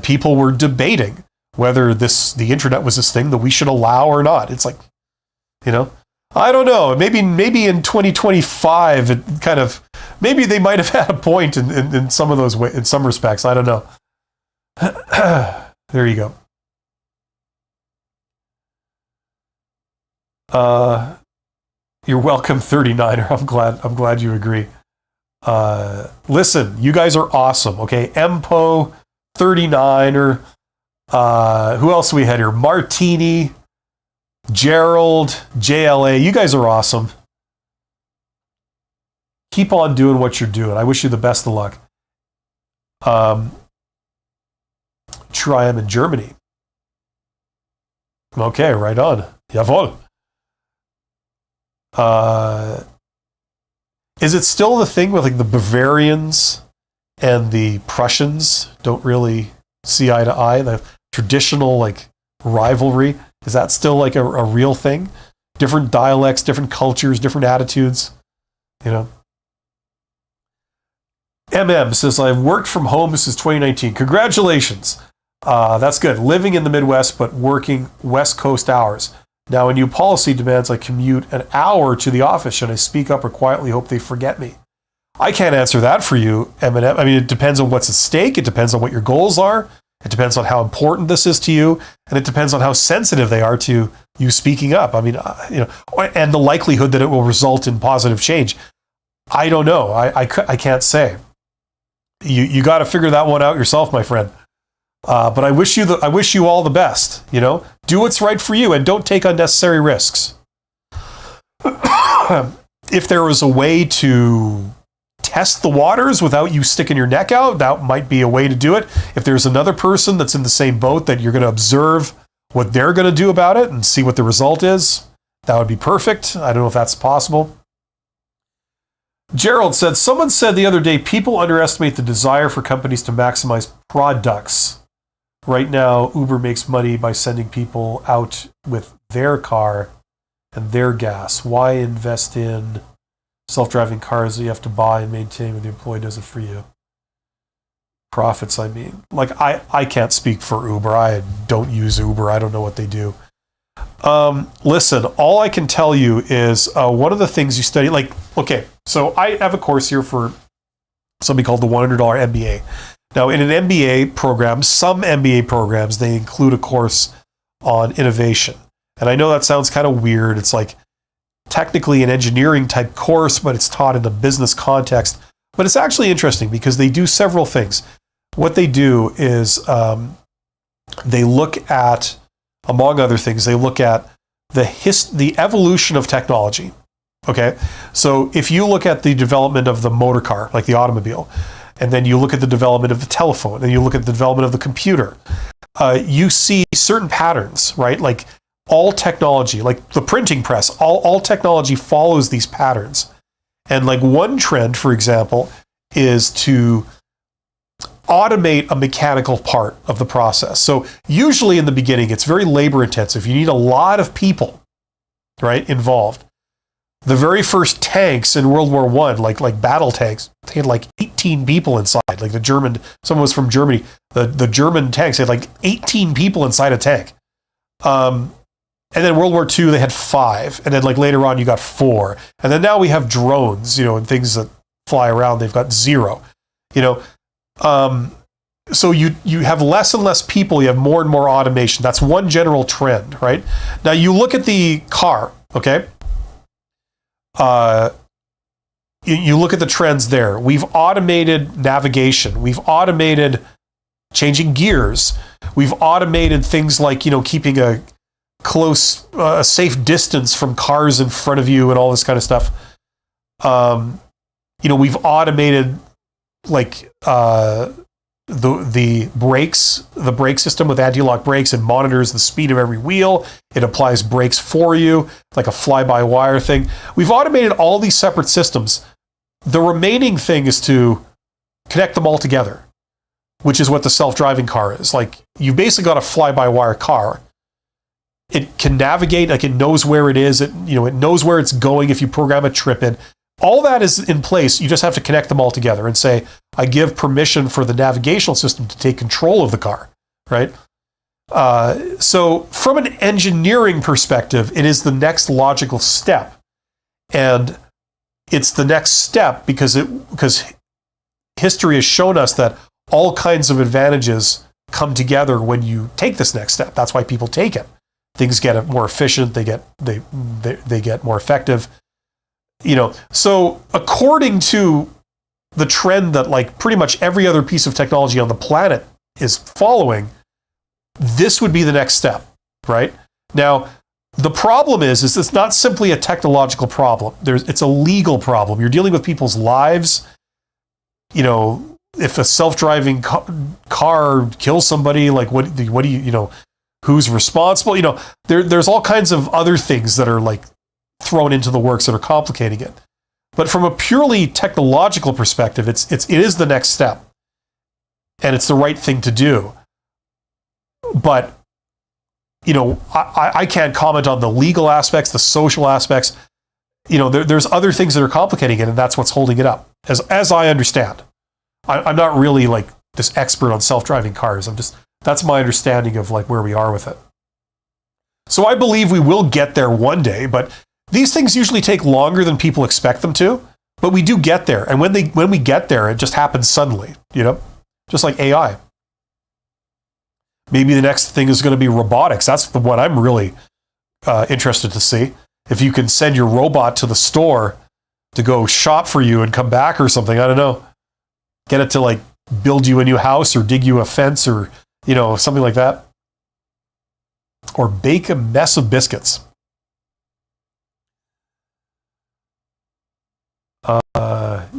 people were debating whether the internet was this thing that we should allow or not. It's like, I don't know. Maybe in 2025, it kind of, maybe they might have had a point in some of those ways, in some respects. I don't know. There you go. You're welcome, 39er. I'm glad you agree. Listen, you guys are awesome. Okay, Empo, 39er. Who else we had here? Martini, Gerald, JLA. You guys are awesome. Keep on doing what you're doing. I wish you the best of luck. Triumph in Germany. Okay, right on. Jawohl. Is it still the thing with like the Bavarians and the Prussians don't really see eye to eye? The traditional like rivalry, is that still like a real thing? Different dialects, different cultures, different attitudes, MM says, I've worked from home since 2019. Congratulations. That's good. Living in the Midwest, but working West Coast hours. Now, a new policy demands I commute an hour to the office. Should I speak up or quietly hope they forget me? I can't answer that for you, Eminem. I mean, it depends on what's at stake. It depends on what your goals are. It depends on how important this is to you. And it depends on how sensitive they are to you speaking up. I mean, and the likelihood that it will result in positive change. I don't know. I can't say. You got to figure that one out yourself, my friend. But I wish you all the best. Do what's right for you and don't take unnecessary risks. If there was a way to test the waters without you sticking your neck out, that might be a way to do it. If there's another person that's in the same boat that you're going to observe what they're going to do about it and see what the result is, that would be perfect. I don't know if that's possible. Gerald said, someone said the other day, people underestimate the desire for companies to maximize products. Right now, Uber makes money by sending people out with their car and their gas. Why invest in self-driving cars that you have to buy and maintain when the employee does it for you? Profits, I mean. Like, I can't speak for Uber. I don't use Uber. I don't know what they do. Listen, all I can tell you is one of the things you study, like, okay, so I have a course here for something called the $100 MBA. Now, in an MBA program, some MBA programs, they include a course on innovation. And I know that sounds kind of weird. It's like technically an engineering type course, but it's taught in a business context. But it's actually interesting because they do several things. What they do is they look at, among other things, they look at the evolution of technology. Okay, so if you look at the development of the motor car, like the automobile, and then you look at the development of the telephone, and you look at the development of the computer, you see certain patterns, right? Like all technology, like the printing press, all technology follows these patterns. And like one trend, for example, is to automate a mechanical part of the process. So usually in the beginning, it's very labor intensive. You need a lot of people, right, involved. The very first tanks in World War I, like battle tanks, they had like 18 people inside. Like someone was from Germany. The German tanks had like 18 people inside a tank. And then World War II, they had 5. And then like later on, you got 4. And then now we have drones, and things that fly around, they've got 0. So you have less and less people, you have more and more automation. That's one general trend, right? Now you look at the car, okay? You look at the trends there. We've automated navigation. We've automated changing gears. We've automated things like, keeping a close, safe distance from cars in front of you and all this kind of stuff. We've automated like the brakes, the brake system with anti-lock brakes. It monitors the speed of every wheel. It applies brakes for you, like a fly-by-wire thing. We've automated all these separate systems. The remaining thing is to connect them all together, which is what the self-driving car is. Like, you've basically got a fly-by-wire car. It can navigate, like it knows where it is. It knows where it's going if you program a trip in. All that is in place. You just have to connect them all together and say, I give permission for the navigational system to take control of the car, right? So from an engineering perspective, it is the next logical step. And it's the next step because history has shown us that all kinds of advantages come together when you take this next step. That's why people take it. Things get more efficient, they get more effective. So according to the trend that like pretty much every other piece of technology on the planet is following, this would be the next step, right? Now, the problem is it's not simply a technological problem. It's a legal problem. You're dealing with people's lives. If a self-driving car kills somebody, like what do you, who's responsible? There's all kinds of other things that are like thrown into the works that are complicating it. But from a purely technological perspective, it is the next step, and it's the right thing to do. But I can't comment on the legal aspects, the social aspects. There's other things that are complicating it, and that's what's holding it up, as I understand. I'm not really like this expert on self-driving cars. That's my understanding of like where we are with it. So I believe we will get there one day, but these things usually take longer than people expect them to, but we do get there. And when we get there, it just happens suddenly, just like AI. Maybe the next thing is going to be robotics. That's the one I'm really interested to see. If you can send your robot to the store to go shop for you and come back or something, I don't know. Get it to like build you a new house or dig you a fence or, something like that. Or bake a mess of biscuits.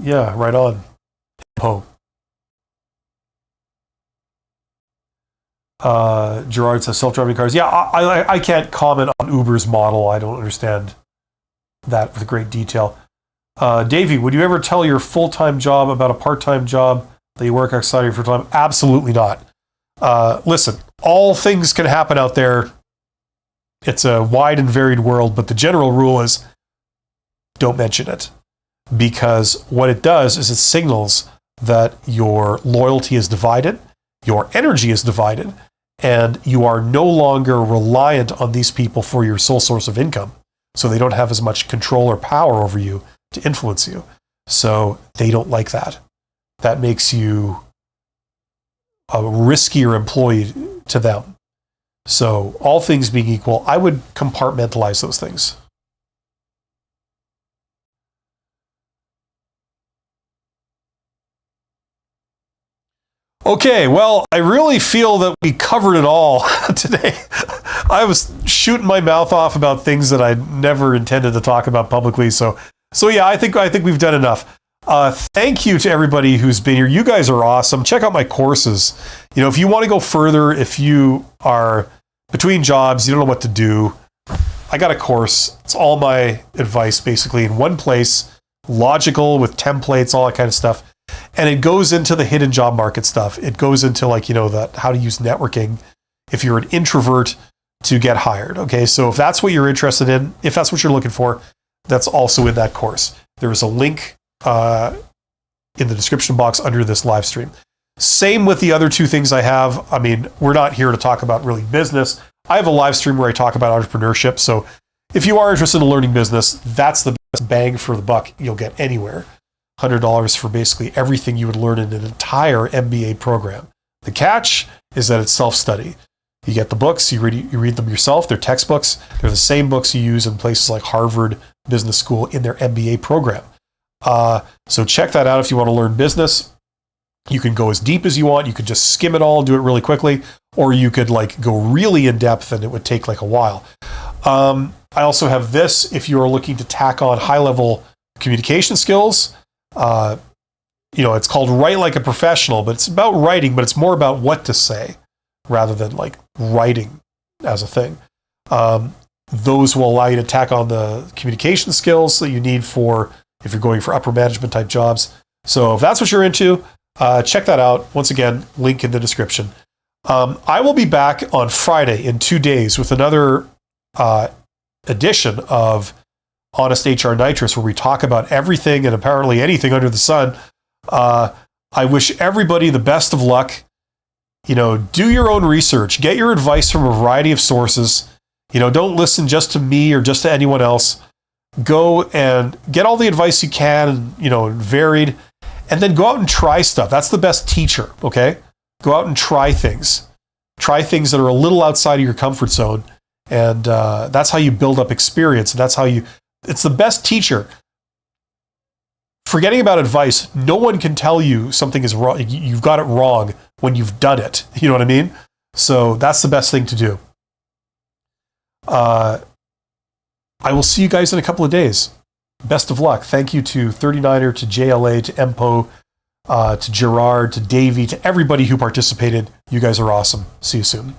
Yeah, right on. Gerard says self-driving cars. Yeah, I can't comment on Uber's model. I don't understand that with great detail. Davey, would you ever tell your full-time job about a part-time job that you work outside of your full-time? Absolutely not. Listen, all things can happen out there. It's a wide and varied world, but the general rule is don't mention it. Because what it does is it signals that your loyalty is divided, your energy is divided, and you are no longer reliant on these people for your sole source of income. So they don't have as much control or power over you to influence you. So they don't like that. That makes you a riskier employee to them. So all things being equal, I would compartmentalize those things. Okay, well, I really feel that we covered it all today. I was shooting my mouth off about things that I never intended to talk about publicly. So yeah, I think we've done enough. Thank you to everybody who's been here. You guys are awesome. Check out my courses. If you want to go further, if you are between jobs, you don't know what to do, I got a course. It's all my advice basically in one place, logical with templates, all that kind of stuff. And it goes into the hidden job market stuff. It goes into that how to use networking if you're an introvert to get hired. Okay, so if that's what you're interested in, if that's what you're looking for, that's also in that course. There is a link in the description box under this live stream. Same with the other two things I have. I mean, we're not here to talk about really business. I have a live stream where I talk about entrepreneurship. So if you are interested in learning business, that's the best bang for the buck you'll get anywhere. $100 for basically everything you would learn in an entire MBA program. The catch is that it's self-study. You get the books, you read them yourself. They're textbooks. They're the same books you use in places like Harvard Business School in their MBA program. So check that out if you want to learn business. You can go as deep as you want. You could just skim it all and do it really quickly, or you could go really in depth and it would take a while. I also have this if you are looking to tack on high-level communication skills. It's called Write Like a Professional, but it's about writing, but it's more about what to say rather than like writing as a thing. Those will allow you to tack on the communication skills that you need for if you're going for upper management type jobs. So if that's what you're into, check that out. Once again, link in the description. I will be back on Friday in 2 days with another edition of Honest HR Nitrous, where we talk about everything and apparently anything under the sun. I wish everybody the best of luck. Do your own research. Get your advice from a variety of sources. Don't listen just to me or just to anyone else. Go and get all the advice you can, varied, and then go out and try stuff. That's the best teacher, okay? Go out and try things. Try things that are a little outside of your comfort zone, and that's how you build up experience. And that's how it's the best teacher. Forgetting about advice, no one can tell you something is wrong. You've got it wrong when you've done it. You know what I mean? So that's the best thing to do. I will see you guys in a couple of days. Best of luck. Thank you to 39er, to JLA, to Empo, to Gerard, to Davey, to everybody who participated. You guys are awesome. See you soon.